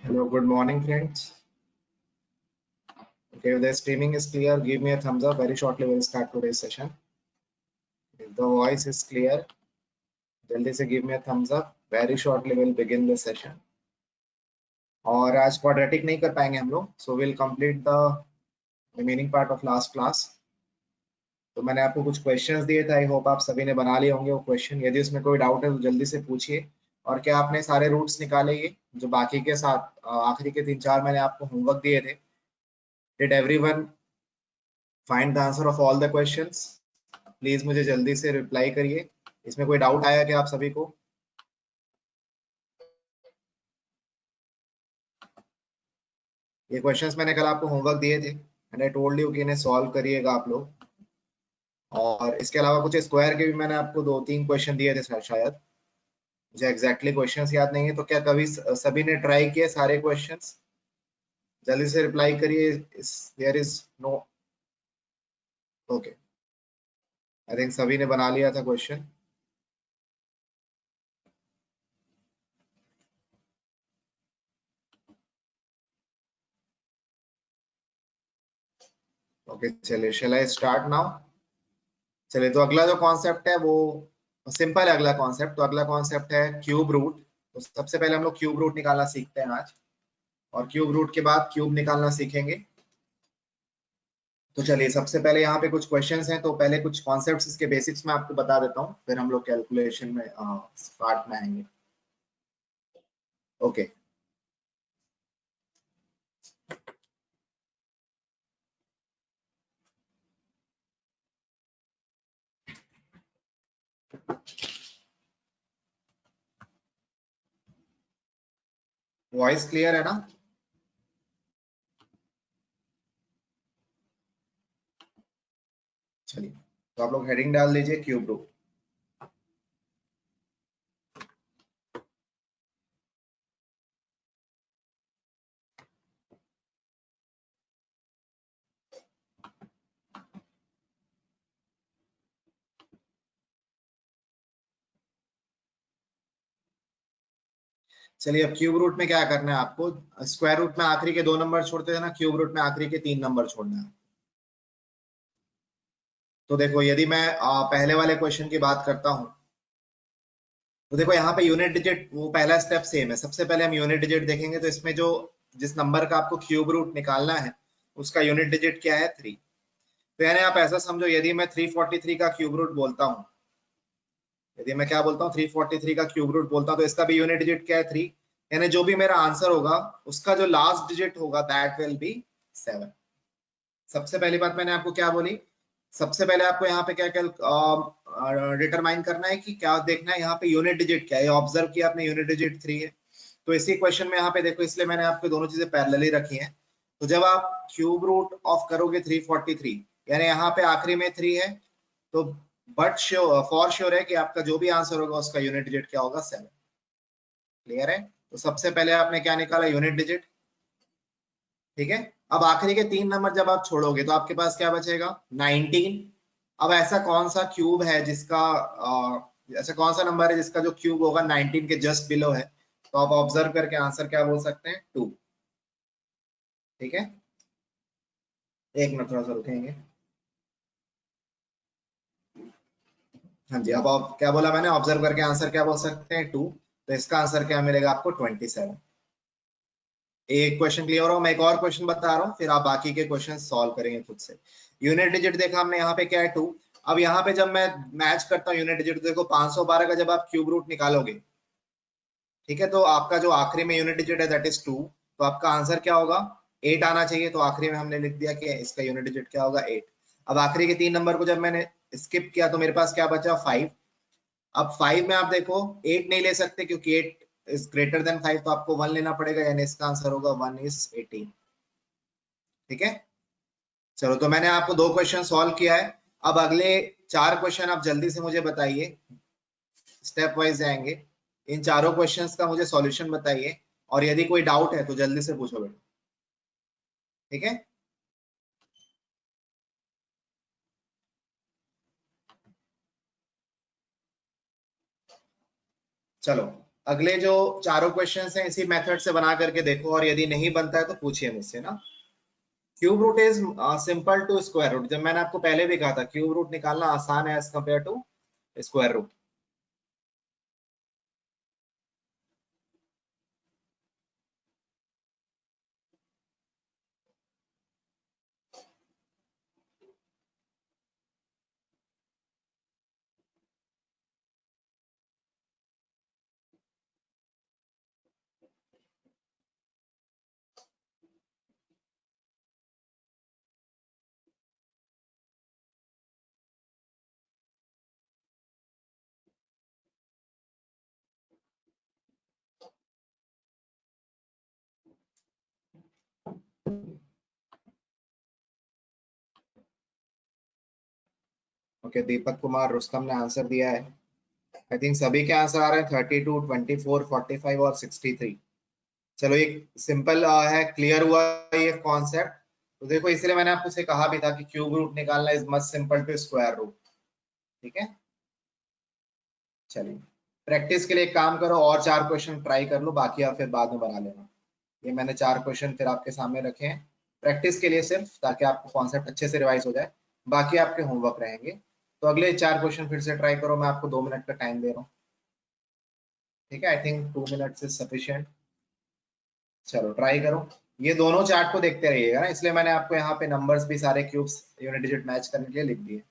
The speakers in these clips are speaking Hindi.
Hello, good morning, friends. Okay, if the streaming is clear, give me a thumbs up. Very shortly, we'll start today's session. If the voice is clear, जल्दी से give me a thumbs up. Very shortly, we'll begin the session. और आज quadratic नहीं कर पाएंगे हम लोग, so we'll complete the remaining part of last class. तो मैंने आपको कुछ क्वेश्चंस दिए थे, आई होप आप सभी ने बना लिए होंगे वो क्वेश्चन। यदि उसमें कोई डाउट है तो जल्दी से पूछिए। और क्या आपने सारे रूट्स निकाले? ये जो बाकी के साथ आखिरी के 3-4 मैंने आपको होमवर्क दिए थे, did everyone find the answer of all the questions? Please मुझे जल्दी से रिप्लाई करिए। इसमें कोई डाउट आया क्या आप सभी को? ये क्वेश्चंस मैंने कल आपको होमवर्क दिए थे एंड आई टोल्ड यू कि इन्हें सॉल्व करिएगा आप लोग। और इसके अलावा कुछ स्क्वायर के भी मैंने आपको 2-3 क्वेश्चन दिए थे शायद, मुझे एग्जैक्टली क्वेश्चंस याद नहीं है। तो क्या कभी सभी ने ट्राई किए सारे क्वेश्चंस? जल्दी से रिप्लाई करिए। There is no okay, I think सभी ने बना लिया था क्वेश्चन। ओके चलिए, शैल आई स्टार्ट नाउ? चलिए, तो अगला जो कॉन्सेप्ट है वो सिंपल है। अगला कॉन्सेप्ट है क्यूब रूट। तो सबसे पहले हम लोग क्यूब रूट निकालना सीखते हैं आज, और क्यूब रूट के बाद क्यूब निकालना सीखेंगे। तो चलिए, सबसे पहले यहाँ पे कुछ क्वेश्चंस हैं, तो पहले कुछ कॉन्सेप्ट्स इसके बेसिक्स में आपको बता देता हूँ, फिर हम लोग कैलकुलेशन में पार्ट में आएंगे। ओके, वॉइस क्लियर है ना? चलिए, तो आप लोग हेडिंग डाल दीजिए क्यूब रूट। चलिए, अब क्यूब रूट में क्या करना है आपको? स्क्वायर रूट में आखिरी के 2 नंबर छोड़ते थे ना, क्यूब रूट में आखिरी के 3 नंबर छोड़ना है। तो देखो, यदि मैं पहले वाले क्वेश्चन की बात करता हूं, तो देखो यहाँ पे यूनिट डिजिट, वो पहला स्टेप सेम है। सबसे पहले हम यूनिट डिजिट देखेंगे। तो इसमें जो जिस नंबर का आपको क्यूब रूट निकालना है उसका यूनिट डिजिट क्या है? 3। तो यानी आप ऐसा समझो, यदि मैं 343 का क्यूब रूट बोलता हूँ, यदि मैं क्या बोलता हूँ 343 का क्यूब रूट बोलता हूँ, तो इसका भी यूनिट डिजिट क्या है? 3। यानी जो भी मेरा आंसर होगा उसका जो लास्ट डिजिट होगा दैट विल बी 7। सबसे पहली बात मैंने आपको क्या बोली? सबसे पहले आपको यहाँ पे क्या क्या डिटरमाइन करना है कि क्या देखना है यहाँ पे यूनिट डिजिट क्या है। ऑब्जर्व किया आपने, यूनिट डिजिट 3 है। तो इसी क्वेश्चन में यहाँ पे देखो, इसलिए मैंने आपको दोनों चीजें पैरेलली रखी हैं। तो जब आप क्यूब रूट ऑफ करोगे 343, यानी यहाँ पे आखिरी में 3 है, तो बट श्योर, फॉर श्योर है कि आपका जो भी आंसर होगा उसका यूनिट डिजिट क्या होगा? 7। क्लियर है? तो सबसे पहले आपने क्या निकाला? Unit digit. ठीक है, अब आखिरी के 3 नंबर जब आप छोड़ोगे तो आपके पास क्या बचेगा? 19। अब ऐसा कौन सा क्यूब है जिसका ऐसा कौन सा नंबर है जिसका जो क्यूब होगा 19 के जस्ट बिलो है? तो आप ऑब्जर्व करके आंसर क्या बोल सकते हैं? 2। ठीक है, एक मिनट थोड़ा सा रुकेंगे। हाँ जी, अब आप क्या बोला मैंने? ऑब्जर्व करके आंसर क्या बोल सकते हैं? 2। तो इसका आंसर क्या मिलेगा आपको? 27। एक क्वेश्चन क्लियर हो? मैं एक और क्वेश्चन बता रहा हूँ, फिर आप बाकी के क्वेश्चन सॉल्व करेंगे खुद से। यूनिट डिजिट देखा हमने, यहाँ पे क्या है? 2। अब यहाँ पे जब मैं मैच करता हूँ यूनिट डिजिट, देखो 512 का जब आप क्यूब रूट निकालोगे, ठीक है, तो आपका जो आखिरी में यूनिट डिजिट है दैट इज 2। तो आपका आंसर क्या होगा? 8 आना चाहिए। तो आखिरी में हमने लिख दिया कि इसका यूनिट डिजिट क्या होगा? 8। अब आखिरी के 3 नंबर को जब मैंने स्किप किया तो मेरे पास क्या बचा? 5। अब 5 में आप देखो 8 नहीं ले सकते क्योंकि 8 इज ग्रेटर देन 5, तो आपको 1 लेना पड़ेगा, यानी इसका आंसर होगा 1 इज 18। ठीक है, चलो, तो मैंने आपको 2 क्वेश्चन सॉल्व किया है। अब अगले 4 क्वेश्चन आप जल्दी से मुझे बताइए, स्टेप वाइज जाएंगे। इन चारों क्वेश्चंस का मुझे सॉल्यूशन बताइए, और यदि कोई डाउट है तो जल्दी से पूछो बेटा। ठीक है, चलो, अगले जो चारों क्वेश्चंस हैं इसी मेथड से बना करके देखो, और यदि नहीं बनता है तो पूछिए मुझसे ना। Cube root is simple to square root. जब मैंने आपको पहले भी कहा था क्यूब रूट निकालना आसान है as compare to square root. Okay, Deepak Kumar Rustam ने आंसर दिया है। आई थिंक सभी के आंसर आ रहे हैं 32, 24, 45 और 63। चलो एक सिंपल है, क्लियर हुआ ये कॉन्सेप्ट। तो देखो इसलिए मैंने आपको से कहा भी था कि क्यूब रूट निकालना is much simple to square root. ठीक है, चलिए प्रैक्टिस के लिए एक काम करो, और चार क्वेश्चन ट्राई कर लो, बाकी आप फिर बाद में बना लेना। ये मैंने चार क्वेश्चन फिर आपके सामने रखे हैं प्रैक्टिस के लिए सिर्फ, ताकि आपको कॉन्सेप्ट अच्छे से रिवाइज हो जाए। बाकी आपके होमवर्क रहेंगे। तो अगले चार क्वेश्चन फिर से ट्राई करो, मैं आपको 2 मिनट का टाइम दे रहा हूँ। ठीक है, I think 2 minutes is sufficient. चलो ट्राई करो। ये दोनों चार्ट को देखते रहिएगा ना, इसलिए मैंने आपको यहाँ पे नंबर्स भी सारे क्यूब्स यूनिट डिजिट मैच करने के लिए लिख दिए।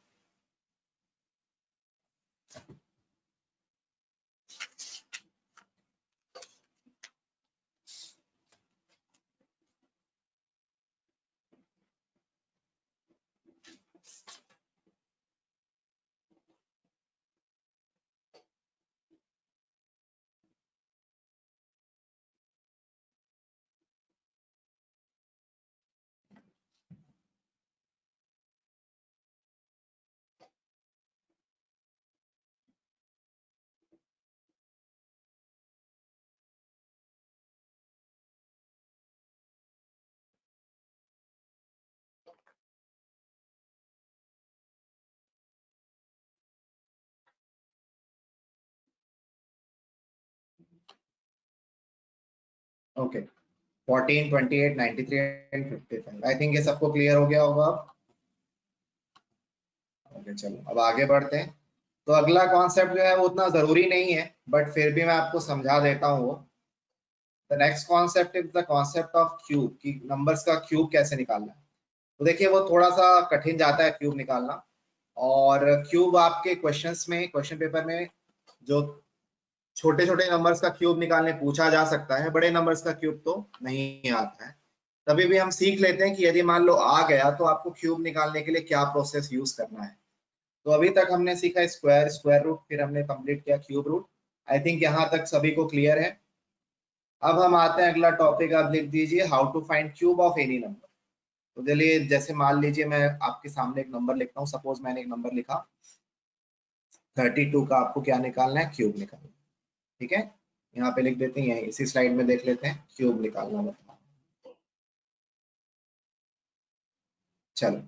Okay, 14, 28, 93 and 55। आई थिंक ये सबको क्लियर हो गया होगा अब। ओके चलो अब आगे बढ़ते हैं। तो अगला कॉन्सेप्ट जो है वो उतना जरूरी नहीं है, बट फिर भी मैं आपको समझा देता हूँ वो। The next concept is the concept of cube, कि नंबर्स का क्यूब कैसे निकालना है। तो देखिए वो थोड़ा सा कठिन जाता है क्यूब निकालना। और क्यूब आपके क्वेश्चंस में, क्वेश्चन पेपर में जो छोटे छोटे नंबर्स का क्यूब निकालने पूछा जा सकता है, बड़े नंबर्स का क्यूब तो नहीं आता है। तभी भी हम सीख लेते हैं कि यदि मान लो आ गया तो आपको क्यूब निकालने के लिए क्या प्रोसेस यूज करना है। तो अभी तक हमने सीखा स्क्वायर, स्क्वायर रूट, फिर हमने कंप्लीट किया क्यूब रूट। आई थिंक यहाँ तक सभी को क्लियर है। अब हम आते हैं अगला टॉपिक, आप लिख दीजिए how to find cube of any number. तो चलिए जैसे मान लीजिए मैं आपके सामने एक नंबर लिखता हूँ, सपोज मैंने एक नंबर लिखा 32 का, आपको क्या निकालना है, क्यूब निकालना है। ठीक है, यहाँ पे लिख देते हैं, इसी स्लाइड में देख लेते हैं क्यूब निकालना बताओ। चलो,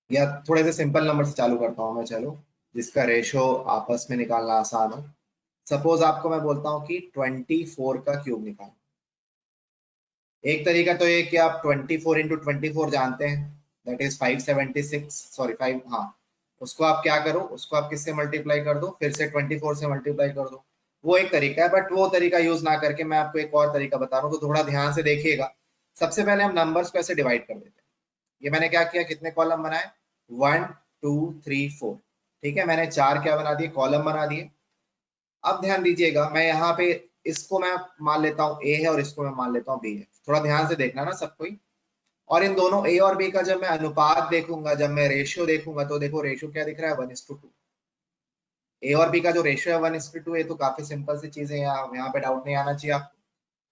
या थोड़े से सिंपल नंबर से चालू करता हूँ मैं, चलो जिसका रेशो आपस में निकालना आसान हो। सपोज आपको मैं बोलता हूँ कि 24 का क्यूब निकालना। एक तरीका तो ये कि आप 24 इंटू 24 जानते हैं, दैट इज 576, सॉरी 5, हाँ। उसको आप क्या करो, उसको आप किससे मल्टीप्लाई कर दो, फिर से 24 से मल्टीप्लाई कर दो। वो एक तरीका है, बट वो तरीका यूज ना करके मैं आपको एक और तरीका बता रहा हूँ, तो थोड़ा ध्यान से देखिएगा। सबसे पहले हम नंबर्स को ऐसे डिवाइड कर देते हैं। ये मैंने क्या किया, कितने कॉलम बनाए, 1, 2, 3, 4। ठीक है, मैंने चार क्या बना दिए, कॉलम बना दिए। अब ध्यान दीजिएगा, मैं यहाँ पे इसको मैं मान लेता हूँ ए है, और इसको मैं मान लेता हूँ बी है। थोड़ा ध्यान से देखना ना सब कोई। और इन दोनों ए और बी का जब मैं अनुपात देखूंगा, जब मैं रेशियो देखूंगा, तो देखो रेशियो क्या दिख रहा है, 1:2। ए और बी का जो रेशियो है 1:2, ये तो काफी सिंपल सी चीज है, यहाँ पे डाउट नहीं आना चाहिए आपको।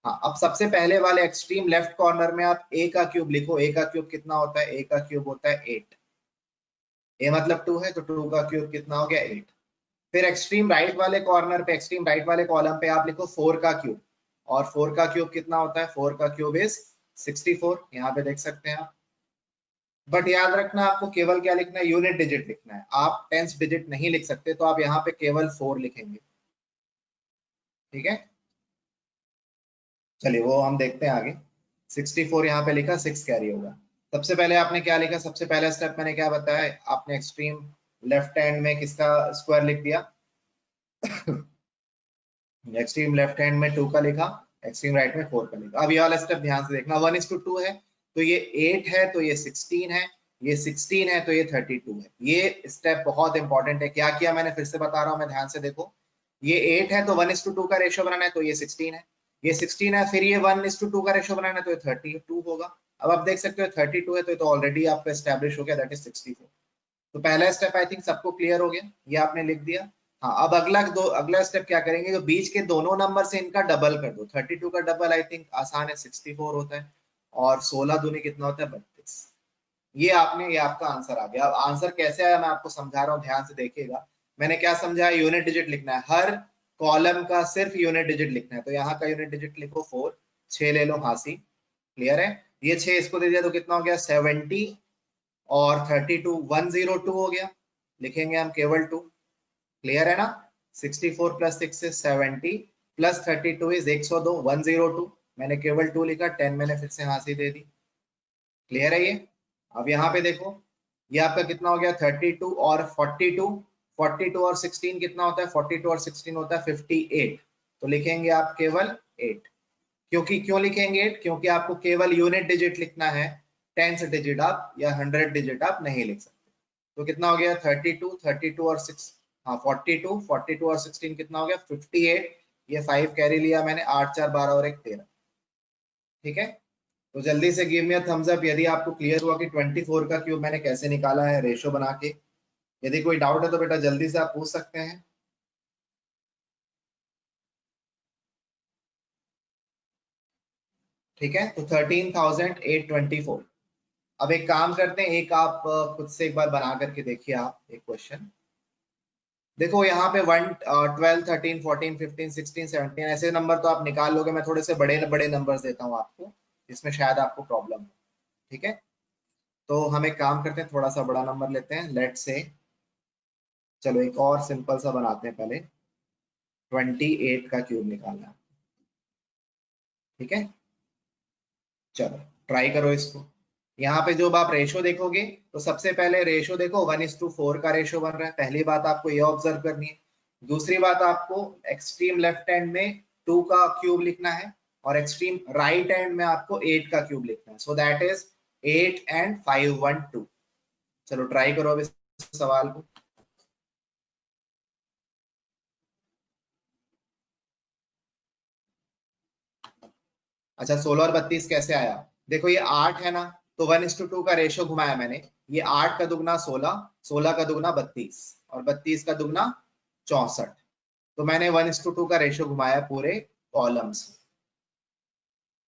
हाँ, अब सबसे पहले वाले एक्सट्रीम लेफ्ट कॉर्नर में आप ए का क्यूब लिखो। ए का क्यूब कितना होता है, ए का क्यूब होता है 8। ए मतलब 2 है, तो 2 का क्यूब कितना हो गया, 8। फिर एक्सट्रीम राइट वाले कॉर्नर पे, एक्सट्रीम राइट वाले कॉलम पे आप लिखो 4 का क्यूब। और 4 का क्यूब कितना होता है, 4 का क्यूब इज 64। यहाँ पे देख सकते हैं आप। बट याद रखना आपको केवल क्या लिखना है, यूनिट डिजिट लिखना है, आप टेंस डिजिट नहीं लिख सकते, तो आप यहाँ पे केवल 4 लिखेंगे। ठीक है, चलिए वो हम देखते हैं आगे। 64 यहाँ पे लिखा, 6 कैरी होगा। सबसे पहले आपने क्या लिखा, सबसे पहला स्टेप मैंने क्या बताया, आपने एक्सट्रीम लेफ्ट हैंड में किसका स्क्वायर लिख दिया, एक्सट्रीम लेफ्ट हैंड में 2 का लिखा, एक्सट्रीम राइट में 4 का लिखा। अब ये वाला स्टेप ध्यान से देखना, 1:2 है तो ये 8 है, तो ये 16 है, ये 16 है तो ये 32 है। ये स्टेप बहुत इंपॉर्टेंट है। क्या किया मैंने, फिर से बता रहा हूँ मैं, ध्यान से देखो। ये 8 है तो 1:2 का रेशियो बनाना है, तो ये 16 है। ये 16 है, फिर ये 1:2 का रेशियो बनाना है, तो ये 32 होगा। अब आप देख सकते हो 32 है, तो ये तो ऑलरेडी आपका एस्टेब्लिश हो गया, दैट इज 64। तो पहला स्टेप आई थिंक सबको क्लियर हो गया, ये आपने लिख दिया। हाँ, अब अगला स्टेप क्या करेंगे, जो बीच के दोनों नंबर से इनका डबल कर दो। 32 का डबल आई थिंक आसान है, 64 होता है, और 16 दूनी कितना होता है, 32। ये आपका आंसर आ गया। अब आंसर कैसे आया मैं आपको समझा रहा हूँ, ध्यान से देखिएगा। मैंने क्या समझाया, यूनिट डिजिट लिखना है, हर कॉलम का सिर्फ यूनिट डिजिट लिखना है। तो यहाँ का यूनिट डिजिट लिखो 4, 6 ले लो हासी, क्लियर है। ये 6 इसको दे दिया तो कितना हो गया, 70, और 32 102 हो गया, लिखेंगे हम केवल 2, क्लियर है ना। 64 प्लस 6 इज 70, प्लस 32 इज 102, 102, मैंने केवल 2 लिखा, 10 मैंने फिर से हासिल दे दी, क्लियर है ये। अब यहाँ पे देखो, ये आपका कितना हो गया, 32 और 42, 42 और 16 कितना होता है, 42 और 16 होता है 58, तो लिखेंगे आप केवल 8। क्योंकि क्यों लिखेंगे 8, क्योंकि आपको केवल यूनिट डिजिट लिखना है, टेंस डिजिट आप या 100 डिजिट आप नहीं लिख सकते। तो कितना हो गया, 32, 32 और 6, हाँ 42, 42 और 16 कितना हो गया, 58। ये 5 कैरी लिया मैंने, 8 4 12 और 1 13। ठीक है, तो जल्दी से give me a thumbs up यदि आपको क्लियर हुआ कि 24 का क्यूब मैंने कैसे निकाला है रेशो बना के। यदि कोई डाउट है तो बेटा जल्दी से आप पूछ सकते हैं। ठीक है, तो 13,824। अब एक काम करते हैं, एक आप खुद से एक बार बना करके देखिए, आप एक क्वेश्चन देखो। यहाँ पे 1 12 13 14 15 16 17 ऐसे नंबर तो आप निकाल लोगे। मैं थोड़े से बड़े बड़े नंबर्स देता हूँ आपको, जिसमें शायद आपको प्रॉब्लम हो। ठीक है, तो हम एक काम करते हैं, थोड़ा सा बड़ा नंबर लेते हैं, लेट से, चलो एक और सिंपल सा बनाते हैं पहले। 28 का क्यूब निकालना है। ठीक है, चलो ट्राई करो इसको। यहाँ पे जब आप रेशो देखोगे, तो सबसे पहले रेशो देखो, 1:4 का रेशो बन रहा है। पहली बात आपको ये ऑब्जर्व करनी है। दूसरी बात, आपको एक्सट्रीम लेफ्ट हैंड में 2 का क्यूब लिखना है, और एक्सट्रीम राइट हैंड में आपको 8 का क्यूब लिखना है। So that is 8 and 5 1 2। चलो ट्राई करो अब इस सवाल को। अच्छा, 16 और 32 कैसे आया, देखो ये 8 है ना, तो 1:2 का रेशो घुमाया मैंने। ये 8 का दुगना 16, 16 का दुगना 32, और 32 का दुगना 64। तो मैंने 1:2 का रेशो घुमाया पूरे कॉलम्स।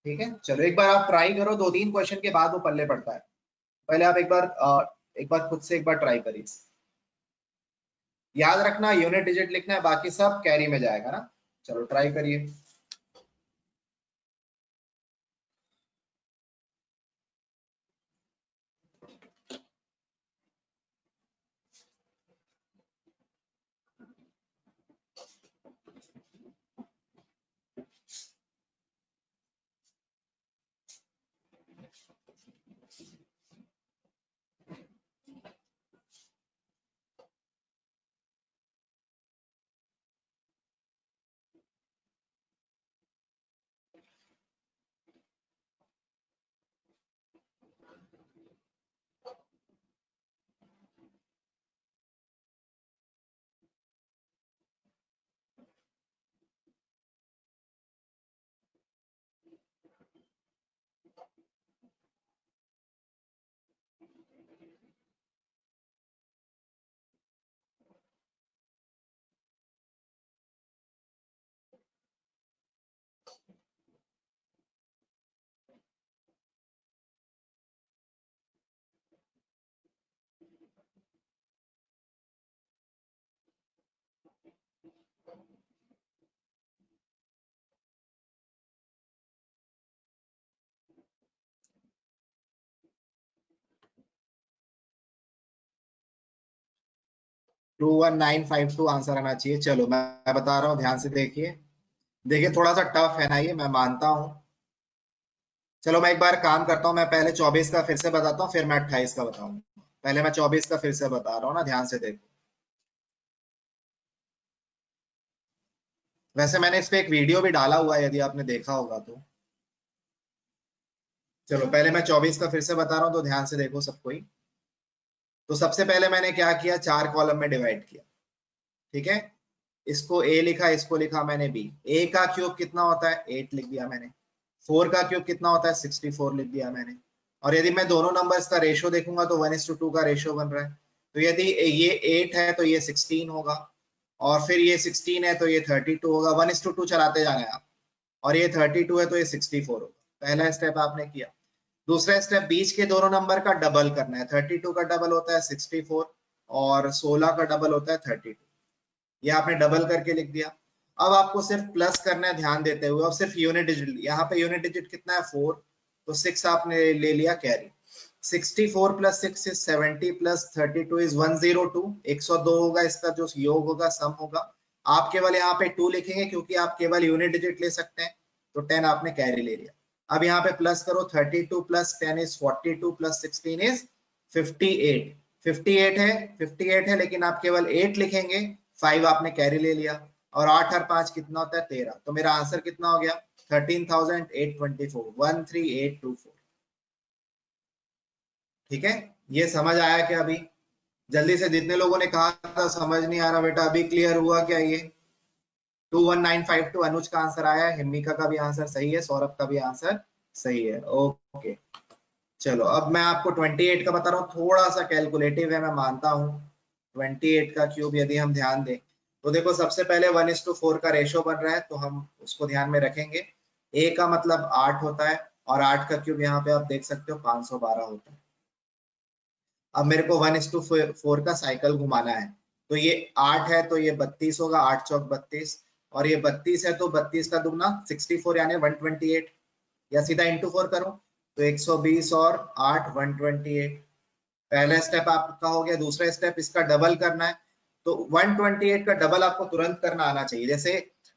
ठीक है, चलो एक बार आप ट्राई करो, 2-3 क्वेश्चन के बाद वो पल्ले पड़ता है। पहले आप एक बार खुद से एक बार ट्राई करिए। याद रखना यूनिट डिजिट लिखना है, बाकी सब कैरी में जाएगा ना। चलो ट्राई करिए। 21952 आंसर आना चाहिए। चलो मैं बता रहा हूँ, ध्यान से देखिए। देखिए थोड़ा सा टफ है ना ये, मैं मानता हूँ। चलो मैं एक बार काम करता हूँ, मैं पहले 24 का फिर से बताता हूँ, फिर मैं 28 का बताऊंगा। पहले मैं 24 का फिर से बता रहा हूँ ना, ध्यान से देखो। वैसे मैंने इस पे एक वीडियो भी डाला हुआ है, यदि आपने देखा होगा तो। चलो पहले मैं 24 का फिर से बता रहा हूँ, तो ध्यान से देखो सब कोई। तो सबसे पहले मैंने क्या किया, 4 कॉलम में डिवाइड किया। ठीक है, इसको ए लिखा, इसको लिखा मैंने बी। ए का क्यूब कितना होता है, 8 लिख दिया मैंने। 4 का क्यूब कितना होता है, 64 लिख दिया मैंने। और यदि मैं दोनों नंबर्स का रेशियो देखूंगा तो 1:2 का रेशियो बन रहा है। तो यदि ये 8 है तो ये 16 होगा, और फिर ये 16 है तो ये 32 होगा। 1:2 चलाते जाना है आप। और ये 32 है तो ये 64 होगा। पहला स्टेप आपने किया। दूसरा स्टेप, बीच के दोनों नंबर का डबल करना है। 32 का डबल होता है 64, और 16 का डबल होता है 32। ये आपने डबल करके लिख दिया। अब आपको सिर्फ प्लस करना है, ध्यान देते हुए। अब सिर्फ यूनिट डिजिट, यहाँ पे यूनिट डिजिट कितना है, 4। तो 6 आपने ले लिया carry. 64 plus 6 is 70, plus 32 is 102। 102 होगा इसका जो योग होगा, सम होगा। आप केवल यहाँ पे 2 लिखेंगे क्योंकि आप केवल यूनिट डिजिट ले सकते हैं। तो 10 आपने कैरी ले लिया। अब यहाँ पे प्लस करो, 32 प्लस 10 इज 42, प्लस 16 इज 58। 58 है, 58 है, लेकिन आप केवल 8 लिखेंगे। 5 आपने कैरी ले लिया। और 8 और 5 कितना होता है, 13। तो मेरा आंसर कितना हो गया, 13,824, 13824। ठीक है, ये समझ आया क्या अभी? जल्दी से, जितने लोगों ने कहा था समझ नहीं आ रहा बेटा, अभी क्लियर हुआ क्या ये? 21952 अनुज का आंसर आया है, हिमिका का भी आंसर सही है, सौरभ का भी आंसर सही है। ओके, चलो अब मैं आपको 28 का बता रहा हूँ। थोड़ा सा कैलकुलेटिव है, मैं मानता हूँ। 28 का क्यूब यदि हम ध्यान दें तो देखो, सबसे पहले 1:4 का रेशो बन रहा है, तो हम उसको ध्यान में रखेंगे। ए का मतलब 8 होता है, और 8 का क्यूब यहाँ पे आप देख सकते हो 512 होता है। अब मेरे को 1:4 का साइकिल घुमाना है। तो ये 8 है तो ये 32 होगा, 8 चौक 32। और ये 32 है तो 32 का दुगना 64 यानी 128। या सीधा इंटू 4 करो तो 120 और 8 128। पहला स्टेप आपका हो गया। दूसरा स्टेप, इसका डबल करना है। तो 128 का डबल आपको तुरंत करना आना चाहिए। जैसे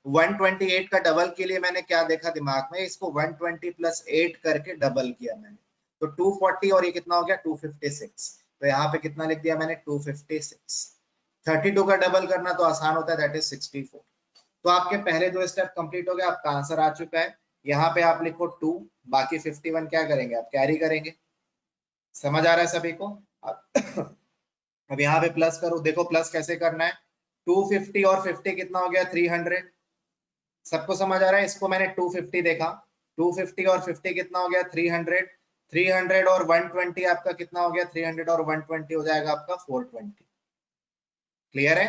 128 का डबल के लिए मैंने क्या देखा दिमाग में, इसको 120 प्लस 8 करके डबल किया मैंने। तो 240, और ये कितना हो गया 256। तो यहाँ पे कितना लिख दिया मैंने, 256। 32 का डबल करना तो आसान होता है, दैट इज 64। तो आपके पहले 2 स्टेप कंप्लीट हो गए, आपका आंसर आ चुका है। यहाँ पे आप लिखो 2, बाकी 51 क्या करेंगे, आप कैरी करेंगे। समझ आ रहा है सभी को? अब अब यहाँ पे प्लस करो, देखो प्लस कैसे करना है। 250 और 50 कितना हो गया, 300। सबको समझ आ रहा है? इसको मैंने 250 देखा, 250 और 50 कितना हो गया, 300। 300 और 120 आपका कितना हो गया, 300 और 120 हो जाएगा आपका 420। क्लियर है?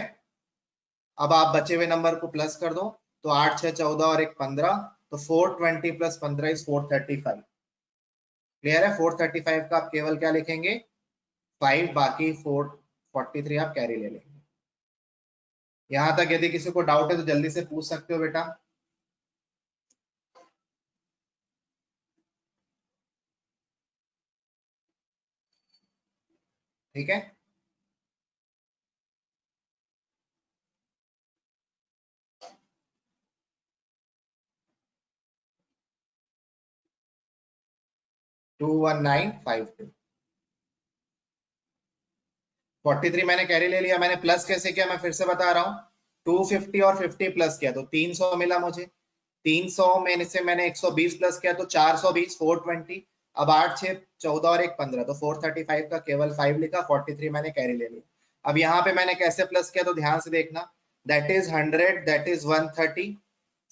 अब आप बचे हुए नंबर को प्लस कर दो। तो 8 6 14 और 1 15। तो 420 प्लस 15 इज 435। क्लियर है? 435 का आप केवल क्या लिखेंगे, 5, बाकी 443 आप कैरी ले लेंगे। यहां तक यदि किसी को डाउट है तो जल्दी से पूछ सकते हो बेटा। ठीक है, 21952। 43 मैंने कैरी ले लिया। मैंने प्लस कैसे किया, मैं फिर से बता रहा हूँ। 250 और 50 प्लस किया तो 300 मिला मुझे। 300 में से मैंने 120 प्लस किया तो 420, 420। अब 8 6 14 और 1 15, तो 435 का केवल 5 लिखा, 43 मैंने कैरी ले लिया। अब यहाँ पे मैंने कैसे प्लस किया तो ध्यान से देखना। That is 100, that is 130।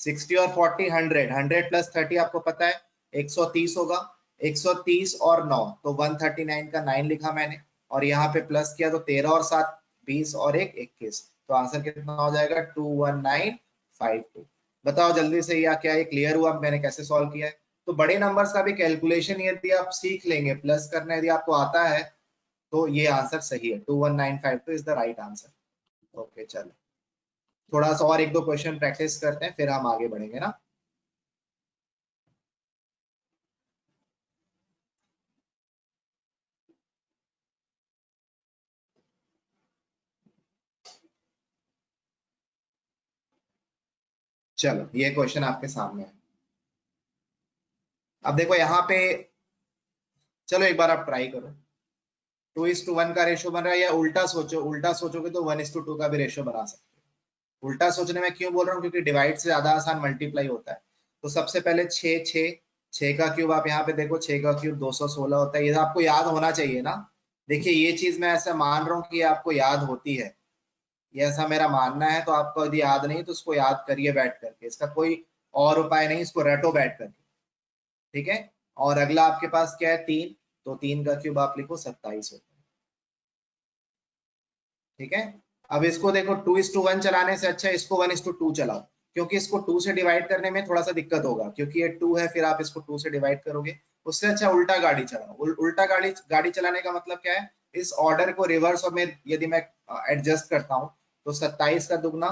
60 और 40 100, 100 प्लस 30 आपको पता है 130 होगा। 130 और 9 तो 139 का 9 लिखा मैंने। और यहाँ पे प्लस किया तो 13 और 7 20 और 1 21। तो आंसर कितना हो जाएगा, 21952। बताओ जल्दी से, या क्या ये क्लियर हुआ मैंने कैसे सॉल्व किया है? तो बड़े नंबर्स का भी कैलकुलेशन यदि आप सीख लेंगे, प्लस करना यदि आपको आता है, तो ये आंसर सही है। 21952 is the right answer. Okay चलो, थोड़ा सा और 1 2 क्वेश्चन प्रैक्टिस करते हैं, फिर हम आगे बढ़ेंगे ना। चलो ये क्वेश्चन आपके सामने है। अब देखो यहाँ पे, चलो एक बार आप ट्राई करो। 2:1 का रेशो बन रहा है, या उल्टा सोचो, उल्टा सोचोगे तो 1:2 का भी रेशो बना सकते हो। उल्टा सोचने में क्यों बोल रहा हूँ, क्योंकि डिवाइड से ज्यादा आसान मल्टीप्लाई होता है। तो सबसे पहले 6 6 6 का क्यूब, आप यहाँ पे देखो 6 का क्यूब 216 होता है, ये आपको याद होना चाहिए ना। देखिए ये चीज मैं ऐसा मान रहा हूँ कि ये आपको याद होती है, ये ऐसा मेरा मानना है। तो आपको यदि याद नहीं तो उसको याद करिए बैठ करके, इसका कोई और उपाय नहीं, इसको रटो बैठ करके, ठीक है। और अगला आपके पास क्या है, 3, तो 3 का क्यूब आप लिखो 27 होता है, ठीक है। अब इसको देखो 2:1 चलाने से अच्छा इसको 1:2 चलाओ, क्योंकि इसको 2 से डिवाइड करने में थोड़ा सा दिक्कत होगा, क्योंकि ये 2 है, फिर आप इसको 2 से डिवाइड करोगे। उससे अच्छा उल्टा गाड़ी चलाओ। उल्टा गाड़ी गाड़ी चलाने का मतलब क्या है, इस ऑर्डर को रिवर्स में यदि मैं एडजस्ट करता हूँ, तो 27 का दुगना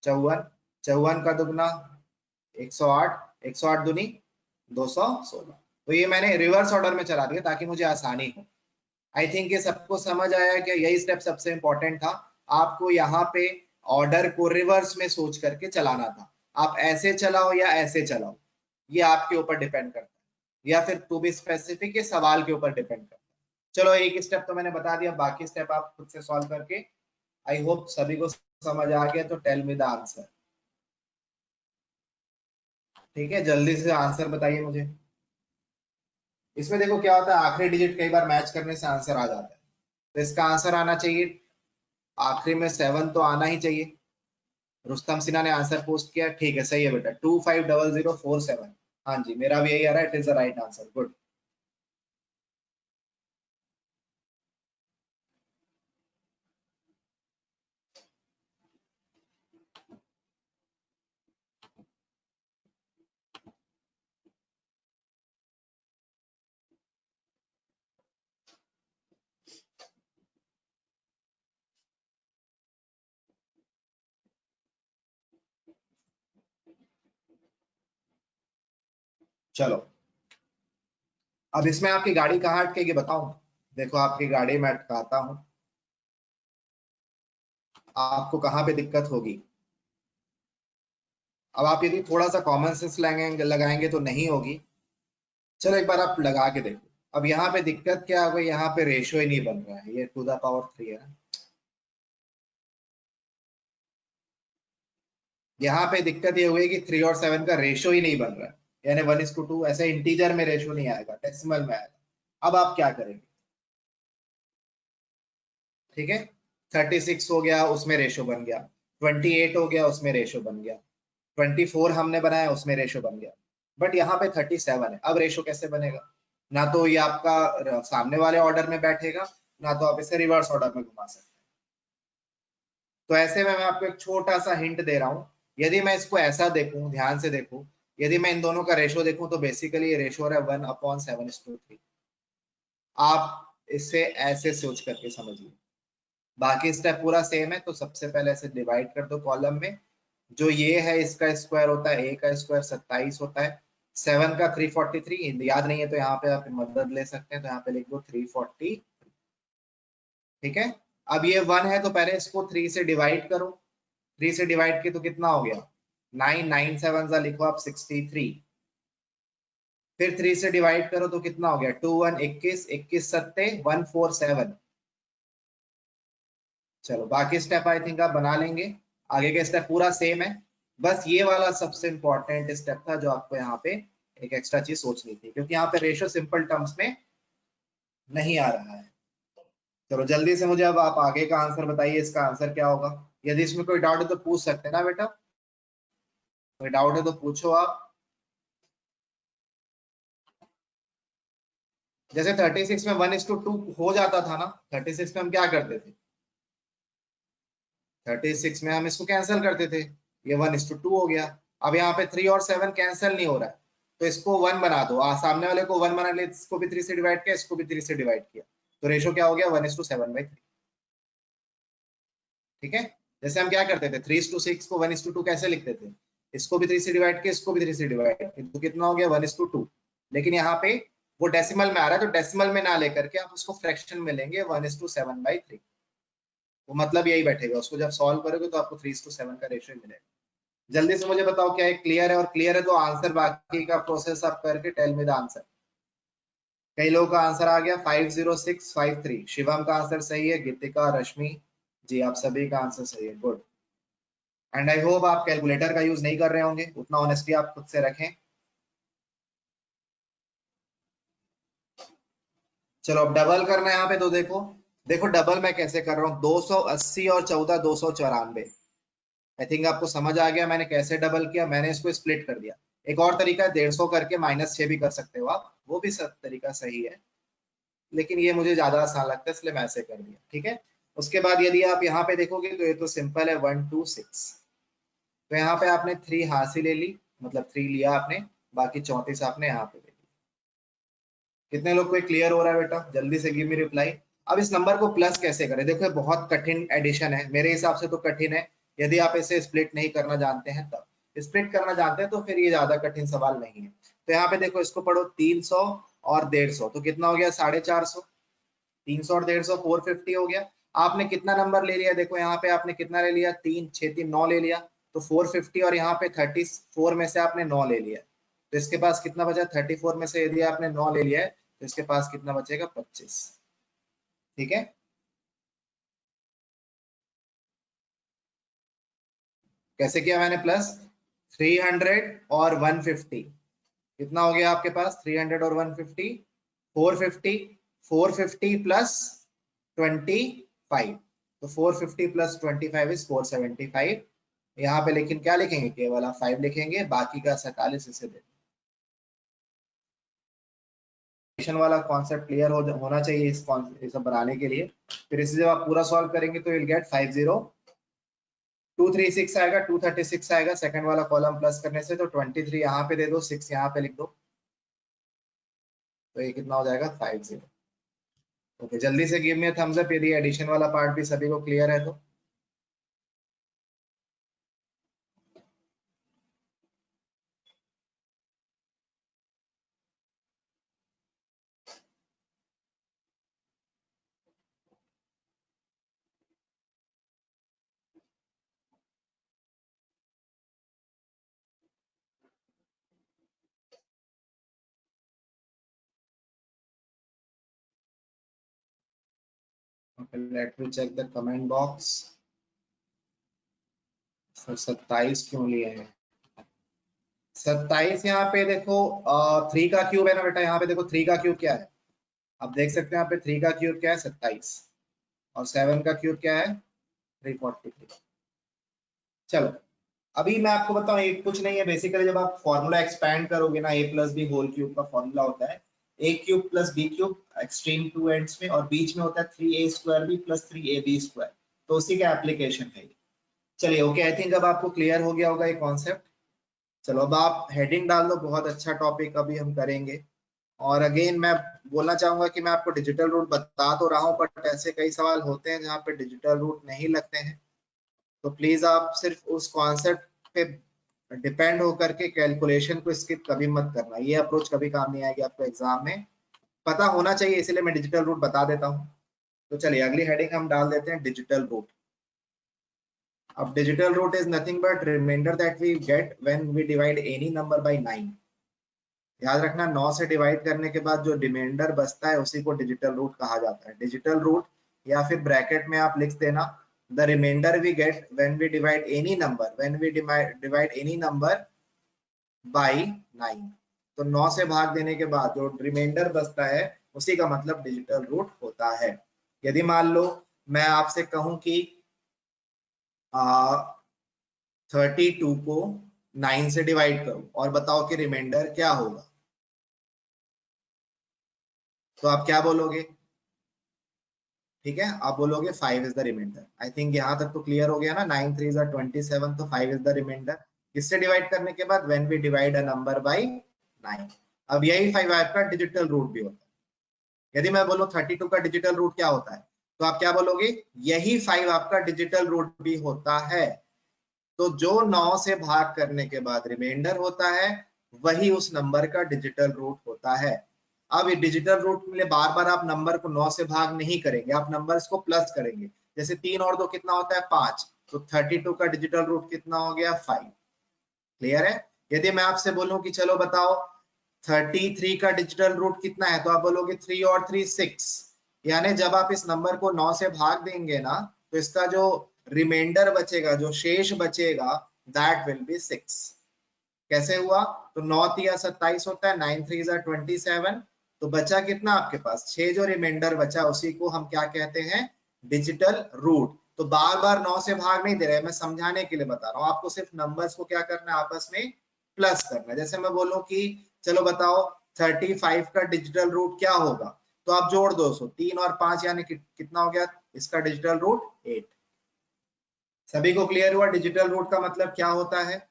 54, 54 का दुगना 108, 108 दूनी 216। तो ये मैंने रिवर्स ऑर्डर में चला दिया ताकि मुझे आसानी हो। आई थिंक ये सबको समझ आया कि यही स्टेप सबसे इंपॉर्टेंट था। आपको यहाँ पे ऑर्डर को रिवर्स में सोच करके चलाना था। आप ऐसे चलाओ या ऐसे चलाओ, ये आपके ऊपर डिपेंड करता है, या फिर टू बी स्पेसिफिक ये सवाल के ऊपर डिपेंड करता है। चलो एक स्टेप तो मैंने बता दिया, बाकी स्टेप आप खुद से सॉल्व करके, आई होप सभी को समझ आ गया। तो टेल मी द आंसर, ठीक है, जल्दी से आंसर बताइए मुझे। इसमें देखो क्या होता है, आखिरी डिजिट कई बार मैच करने से आंसर आ जाता है। तो इसका आंसर आना चाहिए, आखिरी में 7 तो आना ही चाहिए। रुस्तम सिन्हा ने आंसर पोस्ट किया, ठीक है, सही है बेटा, 250047। हाँ जी, मेरा भी यही आ रहा है, it is the right answer, good. चलो अब इसमें आपकी गाड़ी कहाँ अटकेगी बताऊं। देखो आपकी गाड़ी में अटकाता हूं, आपको कहाँ पे दिक्कत होगी। अब आप यदि थोड़ा सा कॉमन सेंस लगाएंगे तो नहीं होगी। चलो एक बार आप लगा के देखो। अब यहाँ पे दिक्कत क्या हो गई, यहाँ पे रेशो ही नहीं बन रहा है, ये 2 द पावर 3 है ना। यहाँ पे दिक्कत ये हुई कि 3 और 7 का रेशो ही नहीं बन रहा है, यानी 1:2 ऐसे इंटीजर में रेशो नहीं आएगा, डेसिमल में आएगा। अब आप क्या करेंगे, ठीक है। 36 हो गया, उसमें रेशो बन गया। 28 हो गया, उसमें रेशो बन गया। 24 हमने बनाया, उसमें रेशो बन गया। बट यहाँ पे 37 है, अब रेशो कैसे बनेगा। ना तो ये आपका सामने वाले ऑर्डर में बैठेगा, ना तो आप इसे रिवर्स ऑर्डर में घुमा सकते हैं। तो ऐसे में मैं आपको एक छोटा सा हिंट दे रहा हूं। यदि मैं इसको ऐसा देखूं, ध्यान से देखूं, यदि मैं इन दोनों का रेशो देखूं तो बेसिकली ये रेशो है 1/7:3। आप इसे ऐसे सोच करके समझिए। बाकी स्टेप पूरा सेम है, तो सबसे पहले ऐसे डिवाइड कर दो कॉलम में। जो ये है इसका स्क्वायर होता है, ए का स्क्वायर 27 होता है। 7 का 343, याद नहीं है तो यहाँ पे आप मदद ले सकते हैं, तो यहाँ पे लिख दो 340, ठीक है। अब ये 1 है तो पहले इसको 3 से डिवाइड करो। 3 से डिवाइड किया तो कितना हो गया, 9, 9 7 सा लिखो आप 63। फिर 3 से डिवाइड करो तो कितना हो गया, 2 1 21, 21 सत्ते 147। चलो बाकी स्टेप आई थिंक आप बना लेंगे, आगे का स्टेप पूरा सेम है। बस ये वाला सबसे इंपॉर्टेंट स्टेप था जो आपको यहाँ पे एक एक्स्ट्रा चीज सोचनी थी, क्योंकि यहाँ पे रेशियो सिंपल टर्म्स में नहीं आ रहा है। चलो जल्दी से मुझे अब आप आगे का आंसर बताइए, इसका आंसर क्या होगा। यदि इसमें कोई डाउट है तो पूछ सकते हैं ना बेटा, कोई डाउट है तो पूछो आप। जैसे 36 में 1:2 हो जाता था ना, 36 में हम क्या करते थे, 36 में हम इसको कैंसिल करते थे, ये 1:2 हो गया। अब यहाँ पे 3 और 7 कैंसिल नहीं हो रहा है, तो इसको 1 बना दो। सामने वाले को 1 बना लिया, इसको भी 3 से डिवाइड किया, इसको भी 3 से डिवाइड किया, तो रेशो क्या हो गया, 1:7/3, ठीक है। जैसे हम क्या करते थे, 3:6 को 1:2 कैसे लिखते थे, इसको भी 3 से डिवाइड किया, इसको भी 3 से डिवाइड किया, तो कितना हो गया 1:2। लेकिन यहाँ पे वो डेसिमल में आ रहा है, तो डेसिमल में ना लेकर के आप उसको फ्रैक्शन में लेंगे 1:7/3। वो मतलब यही बैठेगा, उसको जब सॉल्व करोगे तो आपको 3:7 का रेशियो मिलेगा। जल्दी से मुझे बताओ क्या है, क्लियर है? और क्लियर है तो आंसर, बाकी का प्रोसेस आप करके टेल मी द आंसर। कई लोगों का आंसर आ गया 50653। शिवम का आंसर सही है, गीतिका, रश्मि जी, आप सभी का आंसर सही है, गुड। एंड आई होप आप कैलकुलेटर का यूज नहीं कर रहे होंगे, उतना ऑनेस्टी आप खुद से रखें। चलो अब डबल करना है यहाँ पे, तो देखो देखो डबल मैं कैसे कर रहा हूँ, 280 और 14 294। आई थिंक आपको समझ आ गया मैंने कैसे डबल किया। मैंने इसको स्प्लिट कर दिया। एक और तरीका है 150 करके -6 भी कर सकते हो आप, वो भी सब तरीका सही है, लेकिन ये मुझे ज्यादा आसान लगता है इसलिए मैं ऐसे कर दिया, ठीक है। उसके बाद यदि आप यहाँ पे देखोगे तो ये तो सिंपल है, 126। तो यहाँ पे आपने 3 हासिल ले ली, मतलब 3 लिया आपने, बाकी 34 आपने यहाँ पे ले ली। कितने लोग को क्लियर हो रहा है बेटा? जल्दी से गिव मी रिप्लाई। अब इस नंबर को प्लस कैसे करें? देखो ये बहुत कठिन एडिशन है, मेरे हिसाब से तो कठिन है। यदि आप इसे स्प्लिट नहीं करना जानते हैं तब, स्प्लिट करना जानते हैं तो फिर ये ज्यादा कठिन सवाल नहीं है। तो यहाँ पे देखो इसको पढ़ो, 300 और 150 तो कितना हो गया? 450। 300 और 150 450 हो गया। आपने कितना नंबर ले लिया? देखो यहाँ पे आपने कितना ले लिया? 3 6 3 9 ले लिया, तो 450। और यहाँ पे 34 में से आपने 9 ले लिया, तो इसके पास कितना बचा? 34 में से यदि आपने 9 ले लिया है तो इसके पास कितना बचेगा? 25। ठीक है, कैसे किया मैंने प्लस? 300 और 150 कितना हो गया आपके पास? 300 और 150 450। 450 प्लस 25, तो 450 प्लस 25 इज 475। यहाँ पे लेकिन क्या लिखेंगे? केवल आप 5 लिखेंगे, बाकी का 47 इसे दे। वाला कॉन्सेप्ट क्लियर होना चाहिए इस सब बनाने के लिए। फिर इसे जब आप पूरा सॉल्व करेंगे तो विल गेट 50236 आएगा, 236 आएगा सेकंड वाला कॉलम प्लस करने से। तो 23 यहाँ पे दे दो, 6 यहाँ पे लिख दो, तो ये कितना हो जाएगा? 50। ओके, जल्दी से give me a thumbs up यदि एडिशन वाला पार्ट भी सभी को क्लियर है तो। Okay, let me check the comment box. 27 क्यों लिए हैं? 27 यहाँ पे देखो 3 का क्यूब है ना बेटा, यहाँ पे देखो 3 का क्यूब क्या है? आप देख सकते हैं यहाँ पे 3 का क्यूब क्या है? 27। और 7 का क्यूब क्या है? 343। चलो अभी मैं आपको बताऊं, ये कुछ नहीं है बेसिकली, जब आप फॉर्मूला एक्सपैंड करोगे ना, A plus B whole cube का फॉर्मूला होता है A cube plus B cube extreme two ends में, और बीच में होता है 3a² बी प्लस 3ab²। तो उसी का एप्लीकेशन है। चलिए ओके, आई थिंक अब आपको क्लियर हो गया होगा ये कॉन्सेप्ट। चलो अब आप हेडिंग डाल दो, बहुत अच्छा टॉपिक अभी हम करेंगे। और अगेन मैं बोलना चाहूंगा कि मैं आपको डिजिटल रूट बता तो रहा हूँ, बट ऐसे कई सवाल होते हैं जहाँ पे डिजिटल रूट नहीं लगते हैं, तो प्लीज आप सिर्फ उस कॉन्सेप्ट पे डिपेंड होकर के कैलकुलेशन को स्किप कभी मत करना। ये अप्रोच कभी काम नहीं आएगी आपको एग्जाम में, पता होना चाहिए, इसलिए मैं डिजिटल रूट बता देता हूँ। तो चलिए अगली हेडिंग हम डाल देते हैं, डिजिटल रूट। अब digital root is nothing but remainder that we get when we divide any number by 9। याद रखना, 9 से डिवाइड करने के बाद जो रिमाइंडर बचता है उसी को डिजिटल रूट कहा जाता है। डिजिटल रूट, या फिर ब्रैकेट में आप लिख देना, the remainder we get when we divide any number, when we divide any number by 9। तो 9 से भाग देने के बाद जो रिमाइंडर बचता है उसी का मतलब डिजिटल रूट होता है। यदि मान लो मैं आपसे कहूं कि 32 को 9 से डिवाइड करो और बताओ कि रिमाइंडर क्या होगा, तो आप क्या बोलोगे? ठीक है, आप बोलोगे 5 is the remainder. I think यहाँ तक तो क्लियर हो गया ना, 9 3 27, तो 5 इज द रिमाइंडर। किससे डिवाइड करने के बाद? When we divide a number by 9। अब यही 5 आपका डिजिटल रूट भी होता है। यदि मैं बोलूं 32 का डिजिटल रूट क्या होता है, तो आप क्या बोलोगे? यही 5 आपका डिजिटल रूट भी होता है। तो जो 9 से भाग करने के बाद रिमाइंडर होता है वही उस नंबर का डिजिटल रूट होता है। अब ये डिजिटल रूट के लिए बार बार आप नंबर को 9 से भाग नहीं करेंगे, आप नंबर्स को प्लस करेंगे। जैसे 3 और 2 कितना होता है? 5। तो 32 का डिजिटल रूट कितना हो गया? 5। क्लियर है? यदि मैं आपसे बोलूं कि चलो बताओ 33 का डिजिटल रूट कितना है, तो आप बोलोगे 3 और 3 6, यानी जब आप इस नंबर को 9 से भाग देंगे ना, तो इसका जो रिमाइंडर बचेगा, जो शेष बचेगा, दैट विल बी 6। कैसे हुआ? तो 9 3 27 होता है, 9 3 27, तो बचा कितना आपके पास 6, जो रिमाइंडर बचा उसी को हम क्या कहते हैं, डिजिटल रूट। तो बार बार 9 से भाग नहीं दे रहे, मैं समझाने के लिए बता रहा हूँ आपको, सिर्फ नंबर्स को क्या करना है, आपस में प्लस करना है। जैसे मैं बोलूं कि चलो बताओ 35 का डिजिटल रूट क्या होगा, तो आप जोड़ दो, 3 और 5 यानी कितना हो गया इसका डिजिटल रूट 8। सभी को क्लियर हुआ डिजिटल रूट का मतलब क्या होता है?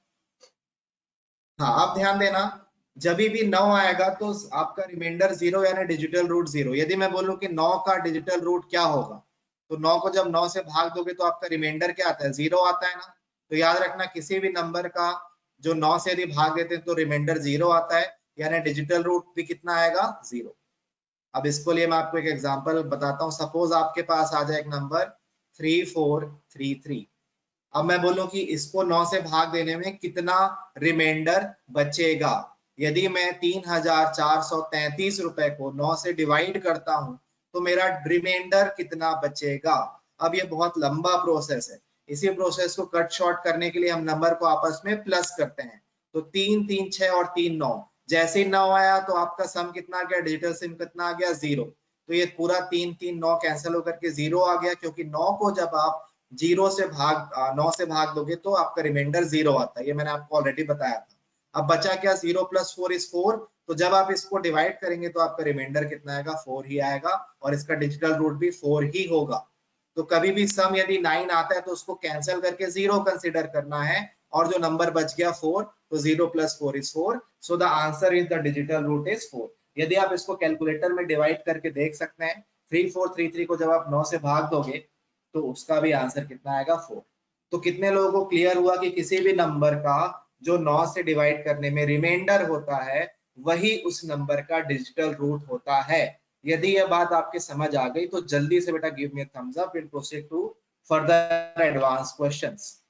हाँ, आप ध्यान देना, जब भी 9 आएगा तो आपका रिमाइंडर 0 यानी डिजिटल रूट 0। यदि मैं बोलूं कि 9 का डिजिटल रूट क्या होगा, तो 9 को जब 9 से भाग दोगे तो आपका रिमाइंडर क्या आता है, 0 आता है ना। तो याद रखना, किसी भी नंबर का जो 9 से यदि भाग देते हैं तो रिमाइंडर 0 आता है, यानी डिजिटल रूट भी कितना आएगा, 0। अब इसको लिए मैं आपको एक एग्जांपल बताता हूँ। सपोज आपके पास आ जाए एक नंबर 3433। अब मैं बोलूं कि इसको 9 से भाग देने में कितना रिमाइंडर बचेगा। यदि मैं 3433 रुपए को 9 से डिवाइड करता हूं, तो मेरा रिमाइंडर कितना बचेगा। अब ये बहुत लंबा प्रोसेस है, इसी प्रोसेस को कट शॉर्ट करने के लिए हम नंबर को आपस में प्लस करते हैं। तो 3 3 6 और 3 9, जैसे ही 9 आया तो आपका सम कितना आ गया, डिजिटल सम कितना आ गया, 0। तो ये पूरा 3 3 9 कैंसिल होकर के 0 आ गया, क्योंकि 9 को जब आप 0 से भाग 9 से भाग दोगे तो आपका रिमाइंडर 0 आता है, ये मैंने आपको ऑलरेडी बताया था। अब बचा क्या, 0 + 4 = 4। तो जब आप इसको डिवाइड करेंगे तो आपका रिमाइंडर कितना आएगा, 4 ही आएगा, और इसका डिजिटल रूट भी 4 ही होगा। तो कभी भी सम यदि 9 आता है तो उसको कैंसिल करके 0 कंसिडर करना है, और जो नंबर बच गया 4, तो 0 + 4 = 4। So the answer is the digital root is 4। यदि आप इसको कैलकुलेटर में डिवाइड करके देख सकते हैं, 3433 को जब आप 9 से भाग दोगे तो उसका भी आंसर कितना आएगा, 4। तो कितने लोगों को क्लियर हुआ कि किसी भी नंबर का जो 9 से डिवाइड करने में रिमाइंडर होता है, वही उस नंबर का डिजिटल रूट होता है। यदि यह बात आपके समझ आ गई तो जल्दी से बेटा give me a thumbs up, will proceed to further advance questions.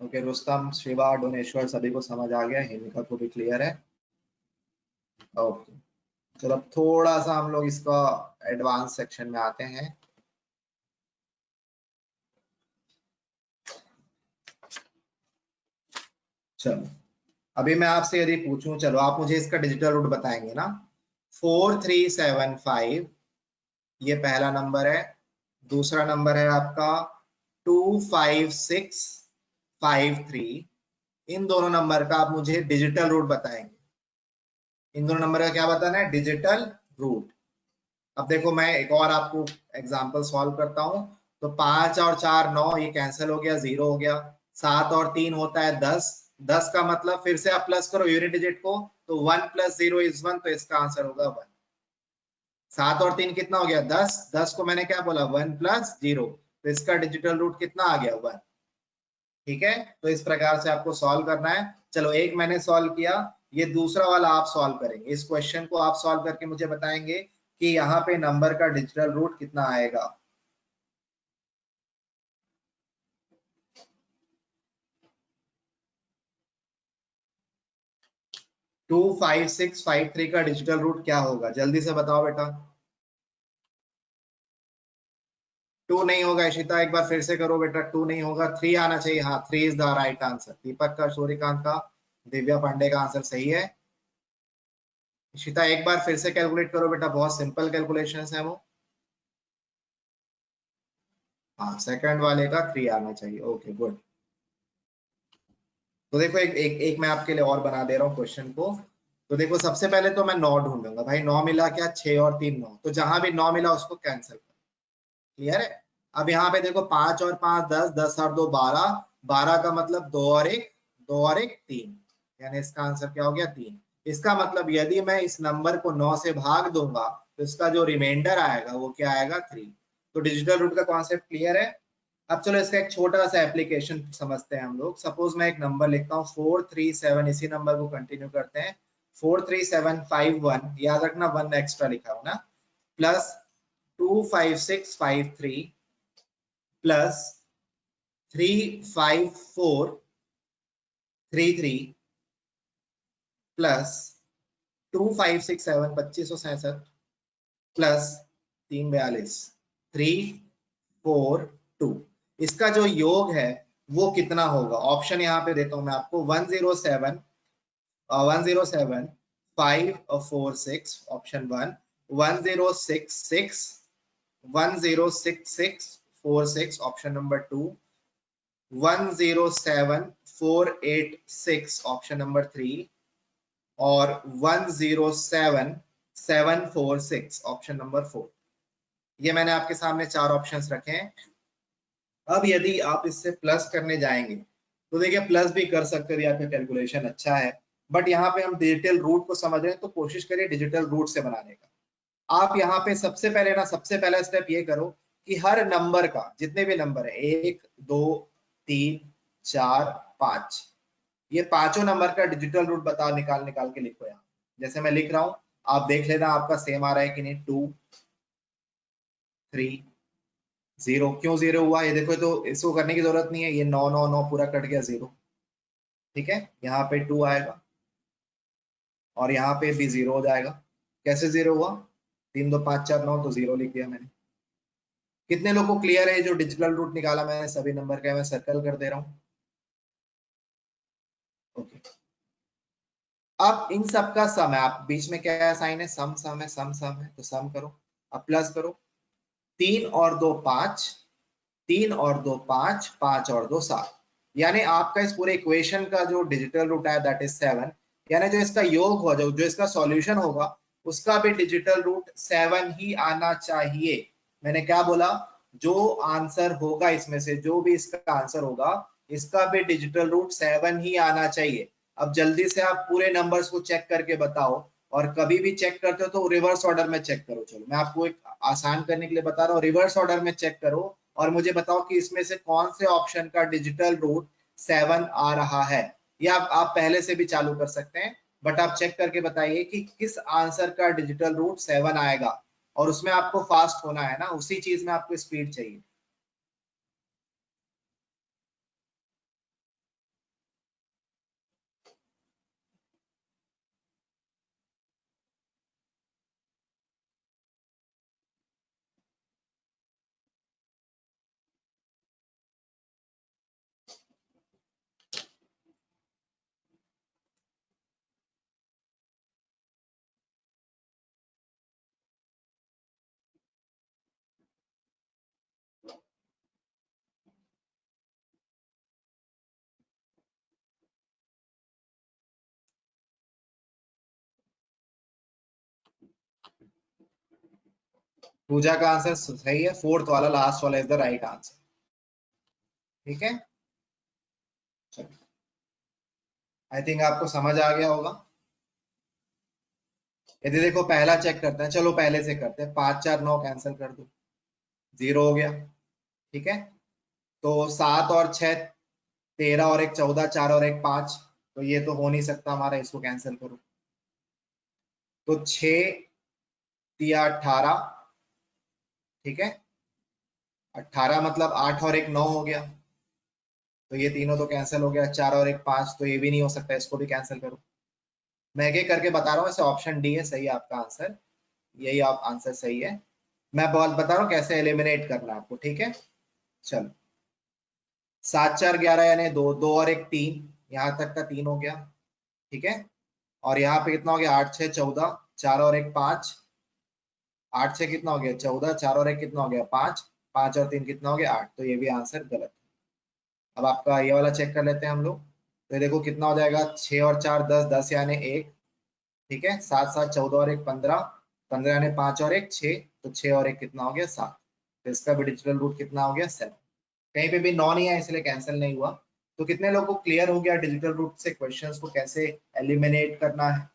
Okay, Rustam, Shiva, Doneshwar सभी को समझ आ गया, हिमिका को भी क्लियर है। ओके, चलो अब थोड़ा सा हम लोग इसका एडवांस सेक्शन में आते हैं। चलो, अभी मैं आपसे यदि पूछूं, चलो आप मुझे इसका डिजिटल रूट बताएंगे ना। 4375 ये पहला नंबर है, दूसरा नंबर है आपका 25653। इन दोनों नंबर का आप मुझे डिजिटल रूट बताएंगे। इन दोनों नंबर का क्या बताना है, डिजिटल रूट। अब देखो मैं एक और आपको एग्जांपल सॉल्व करता हूं। तो 5 और 4 9, ये कैंसिल हो गया, 0 हो गया। 7 और 3 होता है 10, 10 का मतलब फिर से आप प्लस करो यूनिट डिजिट को, तो 1 + 0 = 1, तो इसका आंसर होगा 1। 7 और 3 कितना हो गया, 10, 10 को मैंने क्या बोला, 1 + 0, तो इसका डिजिटल रूट कितना आ गया, 1। ठीक है, तो इस प्रकार से आपको सॉल्व करना है। चलो, एक मैंने सॉल्व किया, ये दूसरा वाला आप सॉल्व करेंगे। इस क्वेश्चन को आप सॉल्व करके मुझे बताएंगे कि यहाँ पे नंबर का डिजिटल रूट कितना आएगा। टू 5653 का डिजिटल रूट क्या होगा, जल्दी से बताओ बेटा। 2 नहीं होगा, इशिता एक बार फिर से करो बेटा। 2 नहीं होगा, 3 आना चाहिए। हाँ, 3 इज द राइट आंसर। दीपक का, सूर्यकांत का, दिव्या पांडे का आंसर सही है। इशिता एक बार फिर से कैलकुलेट करो बेटा, बहुत सिंपल कैलकुलेशन है वो। हाँ, सेकंड वाले का 3 आना चाहिए। Okay, good. तो देखो एक मैं आपके लिए और बना दे रहा हूँ क्वेश्चन को। तो देखो, सबसे पहले तो मैं 9 ढूंढूंगा भाई। 9 मिला क्या, 6 और 3 9, तो जहां भी 9 मिला उसको कैंसिल कर। क्लियर है? अब यहाँ पे देखो 5 और 5 10, 10 और 2 12, 12 का मतलब 2 और 1, 2 और 1 3, यानी इसका आंसर क्या हो गया, 3। इसका मतलब यदि मैं इस नंबर को 9 से भाग दूंगा तो इसका जो रिमाइंडर आएगा वो क्या आएगा, 3। तो डिजिटल रूट का कॉन्सेप्ट क्लियर है। अब चलो इसका एक छोटा सा एप्लीकेशन समझते हैं हम लोग। सपोज मैं एक नंबर लिखता हूँ 437, इसी नंबर को कंटिन्यू करते हैं। 43751, याद रखना 1 एक्स्ट्रा लिखा हूं ना, प्लस 25653 प्लस 354333 प्लस 2567 2567 प्लस 342 342। इसका जो योग है वो कितना होगा? ऑप्शन यहाँ पे देता हूं मैं आपको। 107 546 option 1, 1066 106646 option number 2, 107486 option number 3 और 107746 ऑप्शन नंबर 4। ये मैंने आपके सामने चार ऑप्शंस रखे हैं। अब यदि आप इससे प्लस करने जाएंगे तो देखिए प्लस भी कर सकते हैं, आपका कैलकुलेशन अच्छा है, बट यहाँ पे हम डिजिटल रूट को समझ रहे हैं तो कोशिश करिए डिजिटल रूट से बनाने का। आप यहाँ पे सबसे पहला स्टेप ये करो कि हर नंबर का, जितने भी नंबर है 1 2 3 4 5, ये पांचों नंबर का डिजिटल रूट बता निकाल निकाल के लिखो। यहाँ जैसे मैं लिख रहा हूं आप देख लेना आपका सेम आ रहा है कि नहीं। 2 3 0। क्यों 0 हुआ ये देखो, तो इसको करने की जरूरत नहीं है, ये 9 9 9 पूरा कट गया 0। ठीक है, यहाँ पे 2 आएगा और यहाँ पे भी 0 हो जाएगा। कैसे 0 हुआ? 3 2 5 4 9, तो 0 लिख दिया मैंने। कितने लोगों को क्लियर है? जो डिजिटल रूट निकाला मैंने सभी नंबर का, मैं सर्कल कर दे रहा हूँ। ओके, अब इन सब का सम है। आप बीच में क्या साइन है? सम सम है, सम सम है, तो सम करो। अब प्लस करो। 3 और 2 5, 3 और 2 5, 5 और 2 7, यानी आपका इस पूरे इक्वेशन का जो डिजिटल रूट है दैट इज 7। यानी जो इसका योग होगा, जो इसका सॉल्यूशन होगा, उसका भी डिजिटल रूट 7 ही आना चाहिए। मैंने क्या बोला? जो आंसर होगा इसमें से, जो भी इसका आंसर होगा, इसका भी डिजिटल रूट 7 ही आना चाहिए। अब जल्दी से आप पूरे नंबर्स को चेक करके बताओ, और कभी भी चेक करते हो तो रिवर्स ऑर्डर में चेक करो। चलो मैं आपको एक आसान करने के लिए बता रहा हूँ, रिवर्स ऑर्डर में चेक करो और मुझे बताओ कि इसमें से कौन से ऑप्शन का डिजिटल रूट 7 आ रहा है। या आप पहले से भी चालू कर सकते हैं, बट आप चेक करके बताइए कि किस आंसर का डिजिटल रूट 7 आएगा। और उसमें आपको फास्ट होना है ना, उसी चीज में आपको स्पीड चाहिए। पूजा का आंसर सही है, फोर्थ वाला लास्ट वाला इज द राइट आंसर। ठीक है, आई थिंक आपको समझ आ गया होगा। यदि देखो पहला चेक करते हैं, चलो पहले से करते हैं। 5 4 9 कैंसिल कर दो, 0 हो गया। ठीक है, तो 7 और 6 13 और 1 14, 4 और 1 5, तो ये तो हो नहीं सकता हमारा, इसको कैंसिल करो। तो 6 दिया 18। ठीक है, 18 मतलब 8 और 1 9 हो गया, तो ये तीनों तो कैंसिल हो गया। 4 और 1 5, तो ये भी नहीं हो सकता, इसको भी कैंसिल करो। मैं एक एक करके बता रहा हूँ, ऐसे ऑप्शन डी है सही आपका आंसर, यही आप आंसर सही है। मैं बहुत बता रहा हूँ कैसे एलिमिनेट करना है आपको। ठीक है, चलो 7 4 11 यानी 2 2 और 1 3, यहाँ तक का 3 हो गया। ठीक है, और यहाँ पे कितना हो गया? 8 6 14, 4 और 1 5, 8 6 कितना हो गया? 14, 4 और 1 कितना हो गया? 5, 5 और 3 कितना हो गया? 8, तो ये भी आंसर गलत। अब आपका ये वाला चेक कर लेते हैं हम लोग। तो ये देखो कितना हो जाएगा? 6 और 4 10, 10 यानी 1। ठीक है, 7 7 14 और 1 15, 15 यानी 5 और 1 6, तो 6 और 1 कितना हो गया? 7। तो इसका भी डिजिटल रूट कितना हो गया? 7। कहीं पे भी 9 नहीं है इसलिए कैंसिल नहीं हुआ। तो कितने लोगों को क्लियर हो गया डिजिटल रूट से क्वेश्चंस को कैसे एलिमिनेट करना है?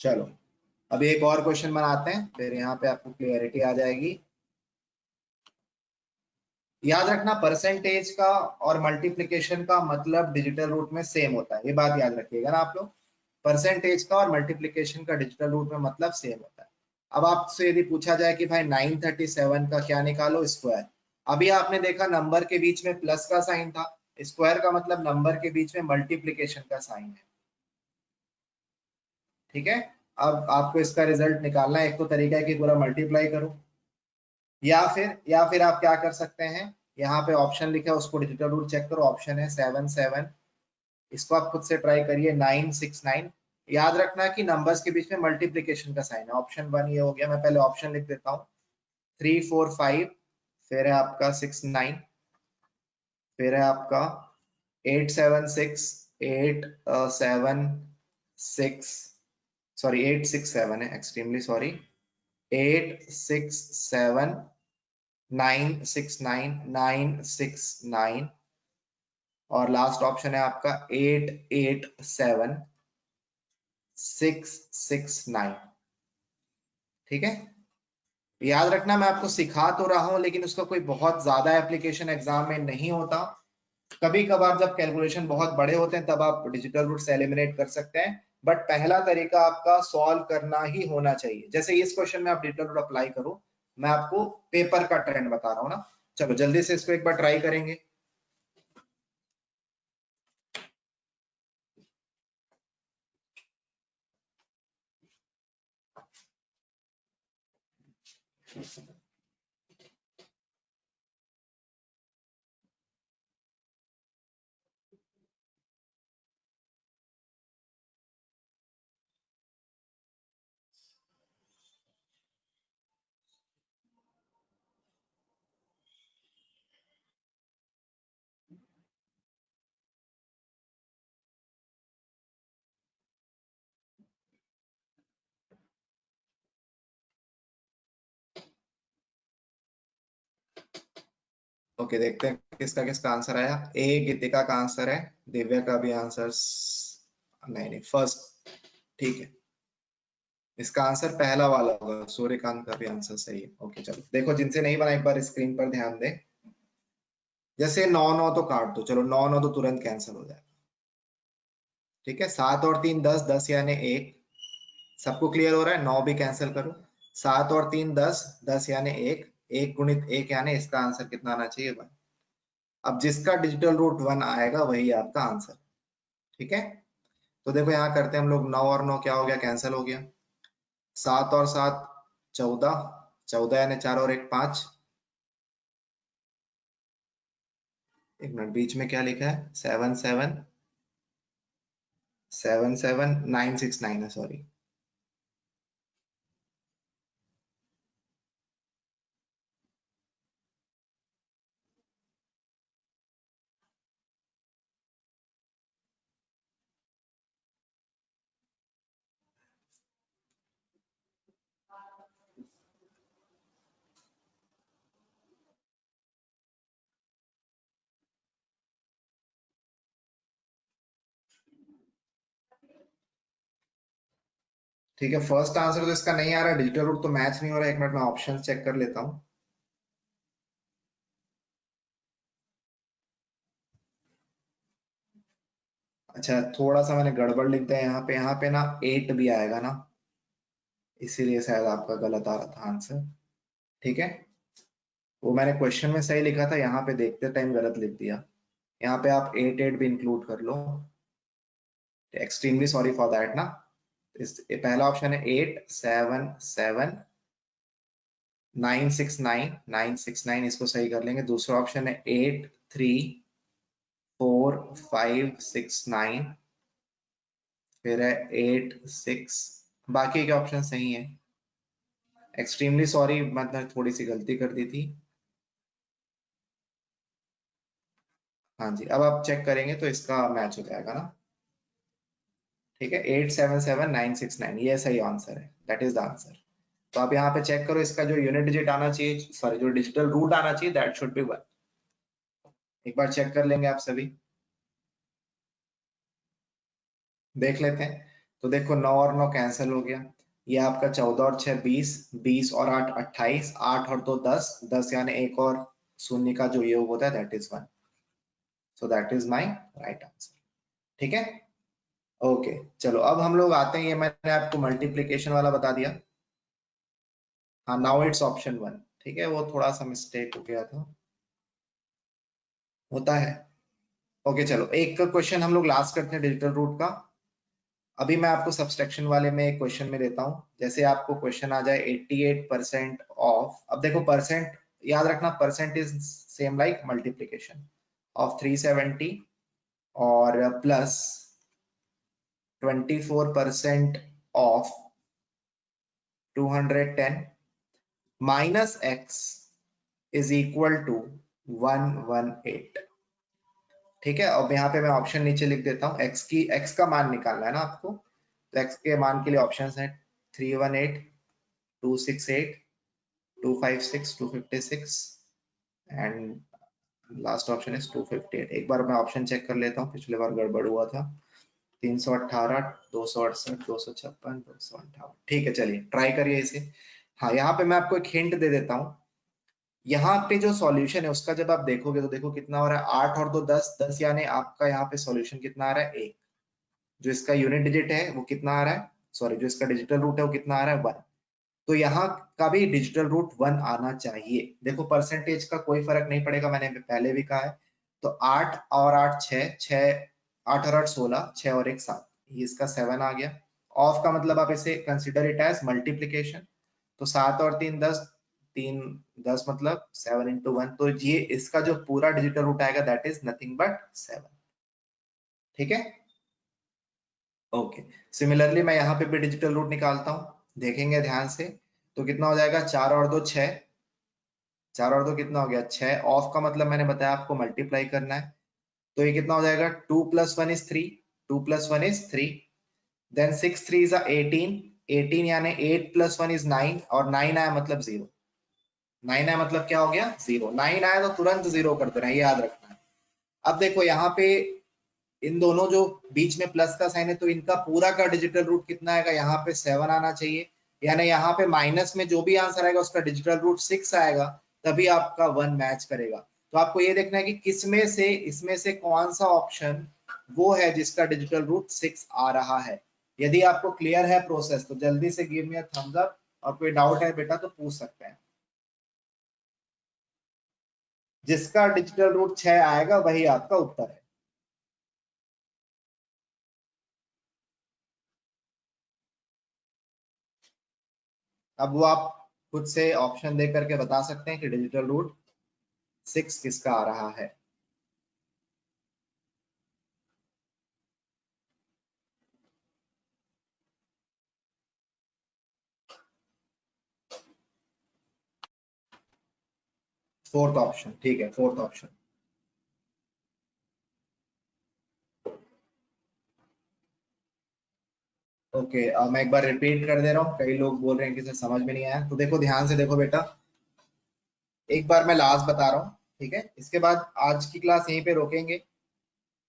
चलो अभी एक और क्वेश्चन बनाते हैं, फिर यहाँ पे आपको क्लियरिटी आ जाएगी। याद रखना परसेंटेज का और मल्टीप्लिकेशन का मतलब डिजिटल रूट में सेम होता है, ये बात याद रखिएगा ना आप लोग। परसेंटेज का और मल्टीप्लिकेशन का डिजिटल रूट में मतलब सेम होता है। अब आपसे यदि पूछा जाए कि भाई 937 का क्या निकालो स्क्वायर, अभी आपने देखा नंबर के बीच में प्लस का साइन था, स्क्वायर का मतलब नंबर के बीच में मल्टीप्लिकेशन का साइन है। ठीक है, अब आपको इसका रिजल्ट निकालना है। एक तो तरीका है कि पूरा मल्टीप्लाई करो, या फिर आप क्या कर सकते हैं, यहाँ पे ऑप्शन लिखा है उसको डिजिटल रूट चेक करो, ऑप्शन है 7 7, इसको आप खुद से ट्राई करिए 9 6 9। याद रखना कि नंबर्स के बीच में मल्टीप्लिकेशन का साइन है। ऑप्शन 1 ये हो गया, मैं पहले ऑप्शन लिख देता हूँ। 3 4 5, फिर है आपका 6 9, फिर है आपका 8 7 6, 8 7 6, सॉरी 8 6 7 है, एक्सट्रीमली सॉरी, 8 6 7 9 6 9 9 6 9, और लास्ट ऑप्शन है आपका 8 8 7 6 6 9। ठीक है, याद रखना मैं आपको सिखा तो रहा हूं लेकिन उसका कोई बहुत ज्यादा एप्लीकेशन एग्जाम में नहीं होता। कभी कभार जब कैलकुलेशन बहुत बड़े होते हैं तब आप डिजिटल रूट से एलिमिनेट कर सकते हैं, बट पहला तरीका आपका सॉल्व करना ही होना चाहिए। जैसे इस क्वेश्चन में आप डिजिटल रूट अप्लाई करो, मैं आपको पेपर का ट्रेंड बता रहा हूँ ना। चलो जल्दी से इसको एक बार ट्राई करेंगे। ओके, देखते हैं किसका किसका आंसर आया। ए गीतिका का आंसर है, दिव्या का भी आंसर नहीं नहीं फर्स्ट, ठीक है। इसका आंसर पहला वाला होगा, सूर्यकांत का भी आंसर सही है। ओके चलो देखो, जिनसे नहीं बना एक बार स्क्रीन पर ध्यान दें। जैसे 9 9 तो काट दो, चलो 9 9 तो तुरंत कैंसिल हो जाएगा। ठीक है, 7 और 3 10, 10 यानी 1, सबको क्लियर हो रहा है। 9 भी कैंसिल करो, 7 और 3 10, 10 यानी 1, 1 गुणित 1 यानी इसका आंसर कितना आना चाहिए 1। अब जिसका डिजिटल रूट 1 आएगा वही आपका आंसर। ठीक है, तो देखो यहाँ करते हैं हम लोग, 9 और 9 क्या हो गया, कैंसिल हो गया। 7 और 7 14, 14 यानी 4 और 1 5। एक मिनट, बीच में क्या लिखा है, 7 7 7 7 9 6 9 है, सॉरी। ठीक है, फर्स्ट आंसर तो इसका नहीं आ रहा, डिजिटल रूट तो मैच नहीं हो रहा। एक मिनट में ऑप्शन चेक कर लेता हूँ। अच्छा, थोड़ा सा मैंने गड़बड़ लिख दिया यहाँ पे ना 8 भी आएगा ना, इसीलिए शायद आपका गलत आ रहा था आंसर। ठीक है, वो मैंने क्वेश्चन में सही लिखा था, यहाँ पे देखते टाइम गलत लिख दिया। यहाँ पे आप 8 8 भी इंक्लूड कर लो, एक्सट्रीमली सॉरी फॉर दैट ना। पहला ऑप्शन है 8 7 7 9 6 9 9 6 9, इसको सही कर लेंगे। दूसरा ऑप्शन है 8 3 4 5 6 9, फिर है 8 6, बाकी के ऑप्शन सही है। एक्सट्रीमली सॉरी, मतलब थोड़ी सी गलती कर दी थी। हाँ जी, अब आप चेक करेंगे तो इसका मैच हो जाएगा ना। ठीक है, 8 7 7 9 6 9, ये सही आंसर है, दैट इज द आंसर। तो आप यहाँ पे चेक करो, इसका जो यूनिट डिजिट आना चाहिए, सॉरी जो डिजिटल रूट आना चाहिए, दैट शुड बी 1। एक बार चेक कर लेंगे आप सभी, देख लेते हैं। तो देखो 9 और 9 कैंसिल हो गया, ये आपका 14 और 6 20, 20 और 8 28, 8 और 2 10, 10 यानी 1 और शून्य का जो योग होता है that is 1, so that is my right answer. ठीक है, ओके चलो अब हम लोग आते हैं, ये मैंने आपको मल्टीप्लिकेशन वाला बता दिया। हाँ नाउ इट्स ऑप्शन 1। ठीक है, वो थोड़ा सा मिस्टेक हो गया था, होता है। ओके चलो एक क्वेश्चन हम लोग लास्ट करते हैं डिजिटल रूट का। अभी मैं आपको सब्सट्रैक्शन वाले में एक क्वेश्चन में देता हूं, जैसे आपको क्वेश्चन आ जाए 88% ऑफ, अब देखो परसेंट याद रखना, percent is same like multiplication of 370 और plus 24% of 210 minus x is equal to 118। ठीक है, अब यहाँ पे मैं ऑप्शन नीचे लिख देता हूँ, एक्स का मान निकालना है ना आपको, तो एक्स के मान के लिए ऑप्शंस हैं 318, 268, 256, 256 एंड लास्ट ऑप्शन इज 258। एक बार मैं ऑप्शन चेक कर लेता हूँ, पिछले बार गड़बड़ हुआ था। 318, 268, 256, 258। ठीक है चलिए ट्राई करिए इसे। हाँ यहाँ पे मैं आपको एक हिंट दे देता हूँ, यहाँ पे जो सॉल्यूशन है उसका जब आप देखोगे तो देखो कितना हो रहा है, 8 और 2 10, 10 यानी आपका यहाँ पे सॉल्यूशन कितना आ रहा है 1। जो इसका यूनिट डिजिट है वो कितना आ रहा है, सॉरी जो इसका डिजिटल रूट है वो कितना आ रहा है 1। तो यहाँ का भी डिजिटल रूट 1 आना चाहिए। देखो परसेंटेज का कोई फर्क नहीं पड़ेगा, मैंने पहले भी कहा है। तो 8 और 8 6, 8 और 8 16, 6 और 1 7, ये इसका 7 आ गया। ऑफ का मतलब आप इसे कंसिडर इट एज मल्टीप्लीकेशन, तो 7 और 3 10, 3 10 मतलब 7 into 1, तो ये इसका जो पूरा डिजिटल रूट आएगा दैट इज नथिंग बट 7। ठीक है, ओके सिमिलरली मैं यहाँ पे भी डिजिटल रूट निकालता हूँ, देखेंगे ध्यान से। तो कितना हो जाएगा, 4 और 2 6, 4 और 2 कितना हो गया 6। ऑफ का मतलब मैंने बताया आपको मल्टीप्लाई करना है, तो ये कितना हो जाएगा 2 + 1 is 3, 2 + 1 is 3, देन 6 3 is 18, 18 यानी 8 + 1 is 9 और 9 आया मतलब 0, 9 आया मतलब क्या हो गया 0, 9 आया तो तुरंत 0 कर देना, ये याद रखना है। अब देखो यहाँ पे इन दोनों जो बीच में प्लस का साइन है, तो इनका पूरा का डिजिटल रूट कितना आएगा, यहाँ पे 7 आना चाहिए, यानी यहाँ पे माइनस में जो भी आंसर आएगा उसका डिजिटल रूट 6 आएगा, तभी आपका 1 मैच करेगा। तो आपको ये देखना है कि किसमें से इसमें से कौन सा ऑप्शन वो है जिसका डिजिटल रूट 6 आ रहा है। यदि आपको क्लियर है प्रोसेस तो जल्दी से give me a thumbs up, और कोई डाउट है बेटा तो पूछ सकते हैं। जिसका डिजिटल रूट 6 आएगा वही आपका उत्तर है। अब वो आप खुद से ऑप्शन दे करके बता सकते हैं कि डिजिटल रूट 6 किसका आ रहा है। फोर्थ ऑप्शन, ठीक है फोर्थ ऑप्शन। ओके मैं एक बार रिपीट कर दे रहा हूँ, कई लोग बोल रहे हैं कि सर समझ में नहीं आया, तो देखो ध्यान से देखो बेटा, एक बार मैं लास्ट बता रहा हूँ, ठीक है, इसके बाद आज की क्लास यहीं पे रोकेंगे।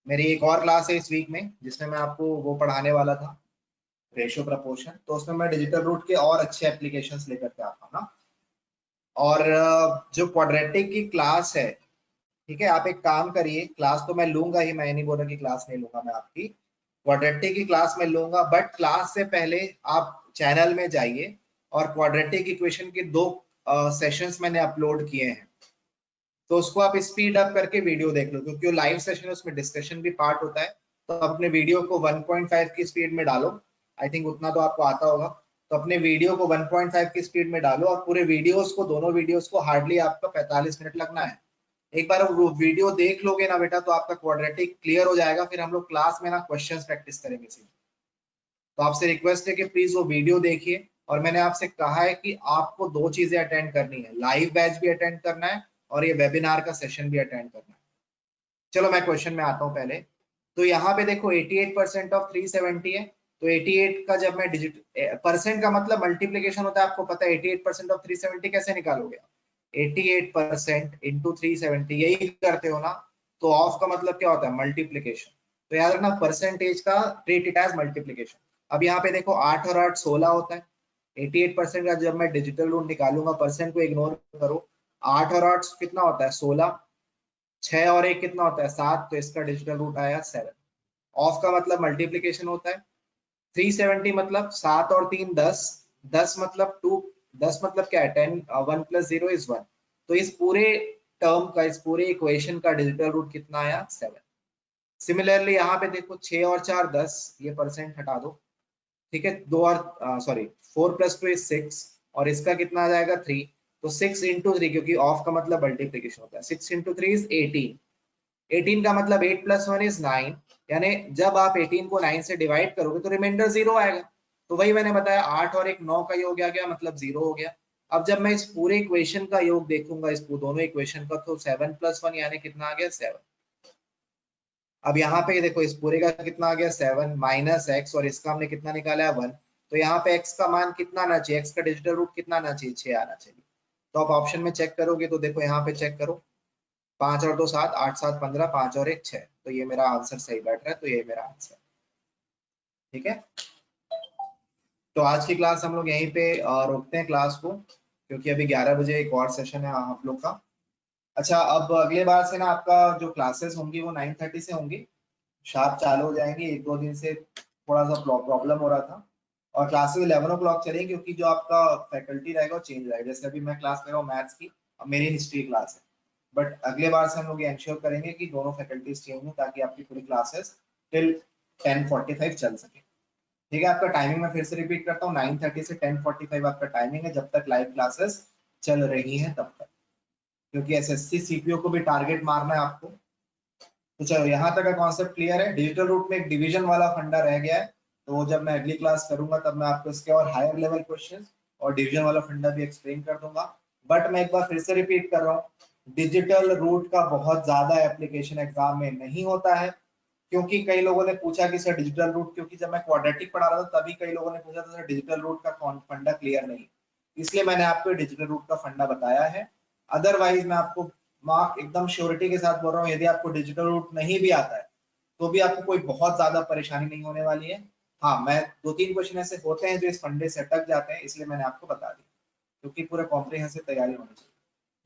मेरी एक और क्लास है इस वीक में जिसमें मैं आपको वो पढ़ाने वाला था, रेशियो प्रपोर्शन, तो उसमें मैं डिजिटल रूट के और अच्छे एप्लीकेशंस लेकर के आता हूँ ना। और जो क्वाड्रेटिक की क्लास है, ठीक है, आप एक काम करिए, क्लास तो मैं लूंगा ही, मैं नहीं बोल रहा कि क्लास नहीं लूंगा मैं आपकी, क्वाड्रेटिक की क्लास में लूंगा, बट क्लास से पहले आप चैनल में जाइए और क्वाड्रेटिक इक्वेशन के 2 सेशंस मैंने अपलोड किए हैं, तो उसको आप स्पीड अप करके वीडियो देख लो, क्योंकि वो लाइव सेशन है उसमें डिस्कशन भी पार्ट होता है। तो अपने वीडियो को 1.5 की स्पीड में डालो, आई थिंक उतना तो आपको आता होगा, तो अपने वीडियो को 1.5 की स्पीड में डालो और पूरे वीडियोस को, दोनों वीडियोस को हार्डली आपका 45 मिनट लगना है। एक बार वो वीडियो देख लोगे ना बेटा तो आपका क्वाड्रेटिक क्लियर हो जाएगा, फिर हम लोग क्लास में ना क्वेश्चंस प्रैक्टिस करेंगे सीधे। तो आपसे रिक्वेस्ट है कि प्लीज वो वीडियो देखिए, और मैंने आपसे कहा है कि आपको 2 चीजें अटेंड करनी है, लाइव बैच भी अटेंड करना है और ये वेबिनार का सेशन भी अटेंड करना है। चलो मैं क्वेश्चन में आता हूँ पहले। तो यहाँ पे देखो 88% ऑफ 370 है, तो 88 का जब मैं डिजिट परसेंट का मतलब मल्टीप्लीकेशन होता है, आपको पता है 88% ऑफ 370 कैसे निकालोगे, 88% इंटू 370 यही करते हो ना। तो ऑफ का मतलब क्या होता है मल्टीप्लीकेशन, तो याद रखना परसेंटेज का ट्रीट इट एज मल्टीप्लीकेशन। अब यहाँ पे देखो 8 और 8 16 होता है, 88% का जब मैं डिजिटल रूट निकालूंगा, परसेंट को इग्नोर करो, 8 और 8 कितना होता है 16, 6 और 1 कितना होता है 7, तो इसका डिजिटल रूट आया 7। ऑफ का मतलब मल्टीप्लीकेशन होता है। 370 मतलब 7 और 3 10, 10 मतलब 2, 10 मतलब क्या है 10, 1 + 0 = 1। तो इस पूरे टर्म का, इस पूरे इक्वेशन का डिजिटल रूट कितना आया 7। सिमिलरली यहाँ पे देखो 6 और 4 10, ये परसेंट हटा दो, ठीक है, 2 और सॉरी 4 + 2 = 6, और इसका कितना आ जाएगा 3। तो 6 × 3, क्योंकि ऑफ का मतलब मल्टीप्लीकेशन होता है, 6 × 3 = 18। 18 का मतलब 8 + 1 = 9, यानी जब आप 18 को 9 से डिवाइड करोगे तो रिमाइंडर 0 आएगा। तो वही मैंने बताया 8 और 1 9 का योग आ गया, मतलब 0 हो गया। अब जब मैं इस पूरे इक्वेशन का योग देखूंगा, इस दोनों इक्वेशन का, तो 7 + 1 यानी कितना आ गया 7। अब यहाँ पे देखो इस पूरे का कितना आ गया 7 - x, और इसका हमने कितना निकाला है 1। तो यहाँ पे x का मान कितना आना चाहिए, x का डिजिटल रूट कितना आना चाहिए 6 आना चाहिए। तो आप ऑप्शन में चेक करोगे तो देखो यहाँ पे चेक करो, 5 और 2 7, 8 7 15, 5 और 1 6, तो ये मेरा आंसर सही बैठ रहा है, तो ये मेरा आंसर। ठीक है, तो आज की क्लास हम लोग यहीं पे रोकते हैं क्लास को, क्योंकि अभी 11 बजे एक और सेशन है आप लोग का। अच्छा, अब अगले बार से ना आपका जो क्लासेस होंगी वो 9:30 से होंगी, शार्प चालू हो जाएंगे। 1-2 दिन से थोड़ा सा प्रॉब्लम हो रहा था, और क्लासेस 11 o'clock चलेगी, क्योंकि जो आपका फैकल्टी रहेगा वो चेंज रहेगा। जैसे अभी मैं क्लास कर रहा हूँ मैथ्स की, अब मेरी हिस्ट्री क्लास है, बट अगले बार से हम लोग इंश्योर करेंगे कि दोनों फैकल्टीज चेंज हो, ताकि आपकी पूरी क्लासेस टिल 10:45 चल सके। ठीक है, आपका टाइमिंग मैं फिर से रिपीट करता हूँ, 9:30 से 10:45 आपका टाइमिंग है, जब तक लाइव क्लासेस चल रही हैं तब तक, क्योंकि एसएससी सीपीओ को भी टारगेट मारना है आपको। तो चलो, यहाँ तक का कॉन्सेप्ट क्लियर है। डिजिटल रूट में एक डिवीजन वाला फंडा रह गया है, तो जब मैं अगली क्लास करूंगा तब मैं आपको इसके और हायर लेवल क्वेश्चंस और डिवीजन वाला फंडा भी एक्सप्लेन कर दूंगा। बट मैं एक बार फिर से रिपीट कर रहा हूँ, डिजिटल रूट का बहुत ज्यादा एप्लीकेशन एग्जाम में नहीं होता है, क्योंकि कई लोगों ने पूछा कि सर डिजिटल रूट, क्योंकि जब मैं क्वाड्रेटिक पढ़ा रहा था तभी कई लोगों ने पूछा था सर डिजिटल रूट का फंडा क्लियर नहीं, इसलिए मैंने आपको डिजिटल रूट का फंडा बताया है। अदरवाइज मैं आपको एकदम श्योरिटी के साथ बोल रहा हूँ, यदि आपको डिजिटल रूट नहीं भी आता है तो भी आपको कोई बहुत ज्यादा परेशानी नहीं होने वाली है। हाँ, मैं 2-3 क्वेश्चन ऐसे होते हैं जो इस फंडे से अटक जाते हैं, इसलिए मैंने आपको बता दिया, क्योंकि पूरा कॉम्प्रिहेंसिव तैयारी होनी चाहिए।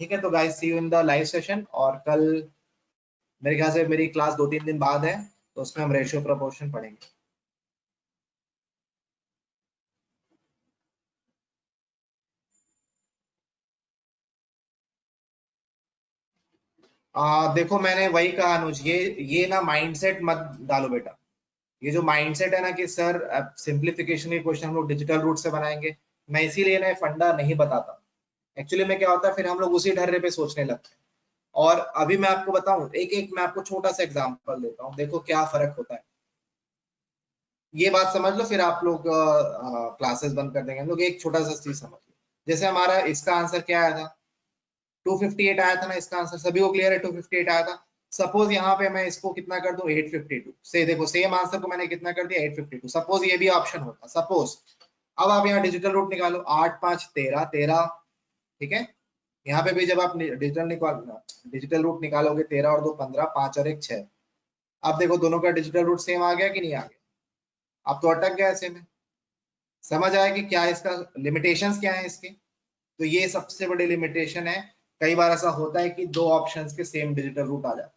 ठीक है, तो guys see you in the live session, और कल मेरे ख्याल से मेरी क्लास 2-3 दिन बाद है, तो उसमें हम रेशियो प्रोपोर्शन पढ़ेंगे। देखो मैंने वही कहा अनुज, ये ना माइंडसेट मत डालो बेटा। ये जो माइंडसेट है ना कि सर सिंप्लीफिकेशन के क्वेश्चन हम लोग डिजिटल रूट से बनाएंगे, मैं इसीलिए ना फंडा नहीं बताता। एक्चुअली में क्या होता है, फिर हम लोग उसी ढर्रे पे सोचने लगते हैं। और अभी मैं आपको बताऊं, एक एक मैं आपको छोटा सा एग्जांपल देता हूँ, देखो क्या फर्क होता है। ये बात समझ लो, फिर आप लोग क्लासेस बंद कर देंगे। हम लोग एक छोटा सा चीज समझ लो, जैसे हमारा इसका आंसर क्या आया था 258 आया था ना, इसका आंसर सभी को क्लियर है 258 आया था। सपोज यहाँ पे मैं इसको कितना कर दूं 852 से, देखो सेम आंसर को मैंने कितना कर दिया 852। सपोज ये भी ऑप्शन होता, सपोज। अब आप यहाँ डिजिटल रूट निकालो, 8 5 13 13, ठीक है। यहाँ पे भी जब आप डिजिटल रूट निकालोगे 13 और 2 15, 5 और 1 6। अब देखो दोनों का डिजिटल रूट सेम आ गया कि नहीं आ गया? अब तो अटक गया ऐसे में। समझ आया कि क्या इसका लिमिटेशंस क्या है इसके? तो ये सबसे बड़ी लिमिटेशन है। कई बार ऐसा होता है कि दो ऑप्शंस के सेम डिजिटल रूट आ जाते हैं।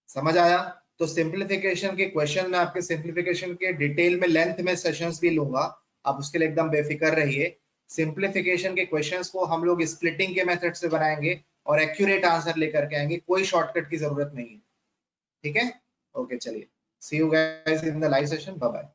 समझ आया? तो सिंप्लीफिकेशन के क्वेश्चन में आपके सिंप्लीफिकेशन के डिटेल में लेंथ में सेशंस भी लूंगा, आप उसके लिए एकदम बेफिक्र रहिए। सिंप्लीफिकेशन के क्वेश्चंस को हम लोग स्प्लिटिंग के मेथड से बनाएंगे और एक्यूरेट आंसर लेकर के आएंगे, कोई शॉर्टकट की जरूरत नहीं है। ठीक है, ओके, चलिए see you guys in the live session, bye bye.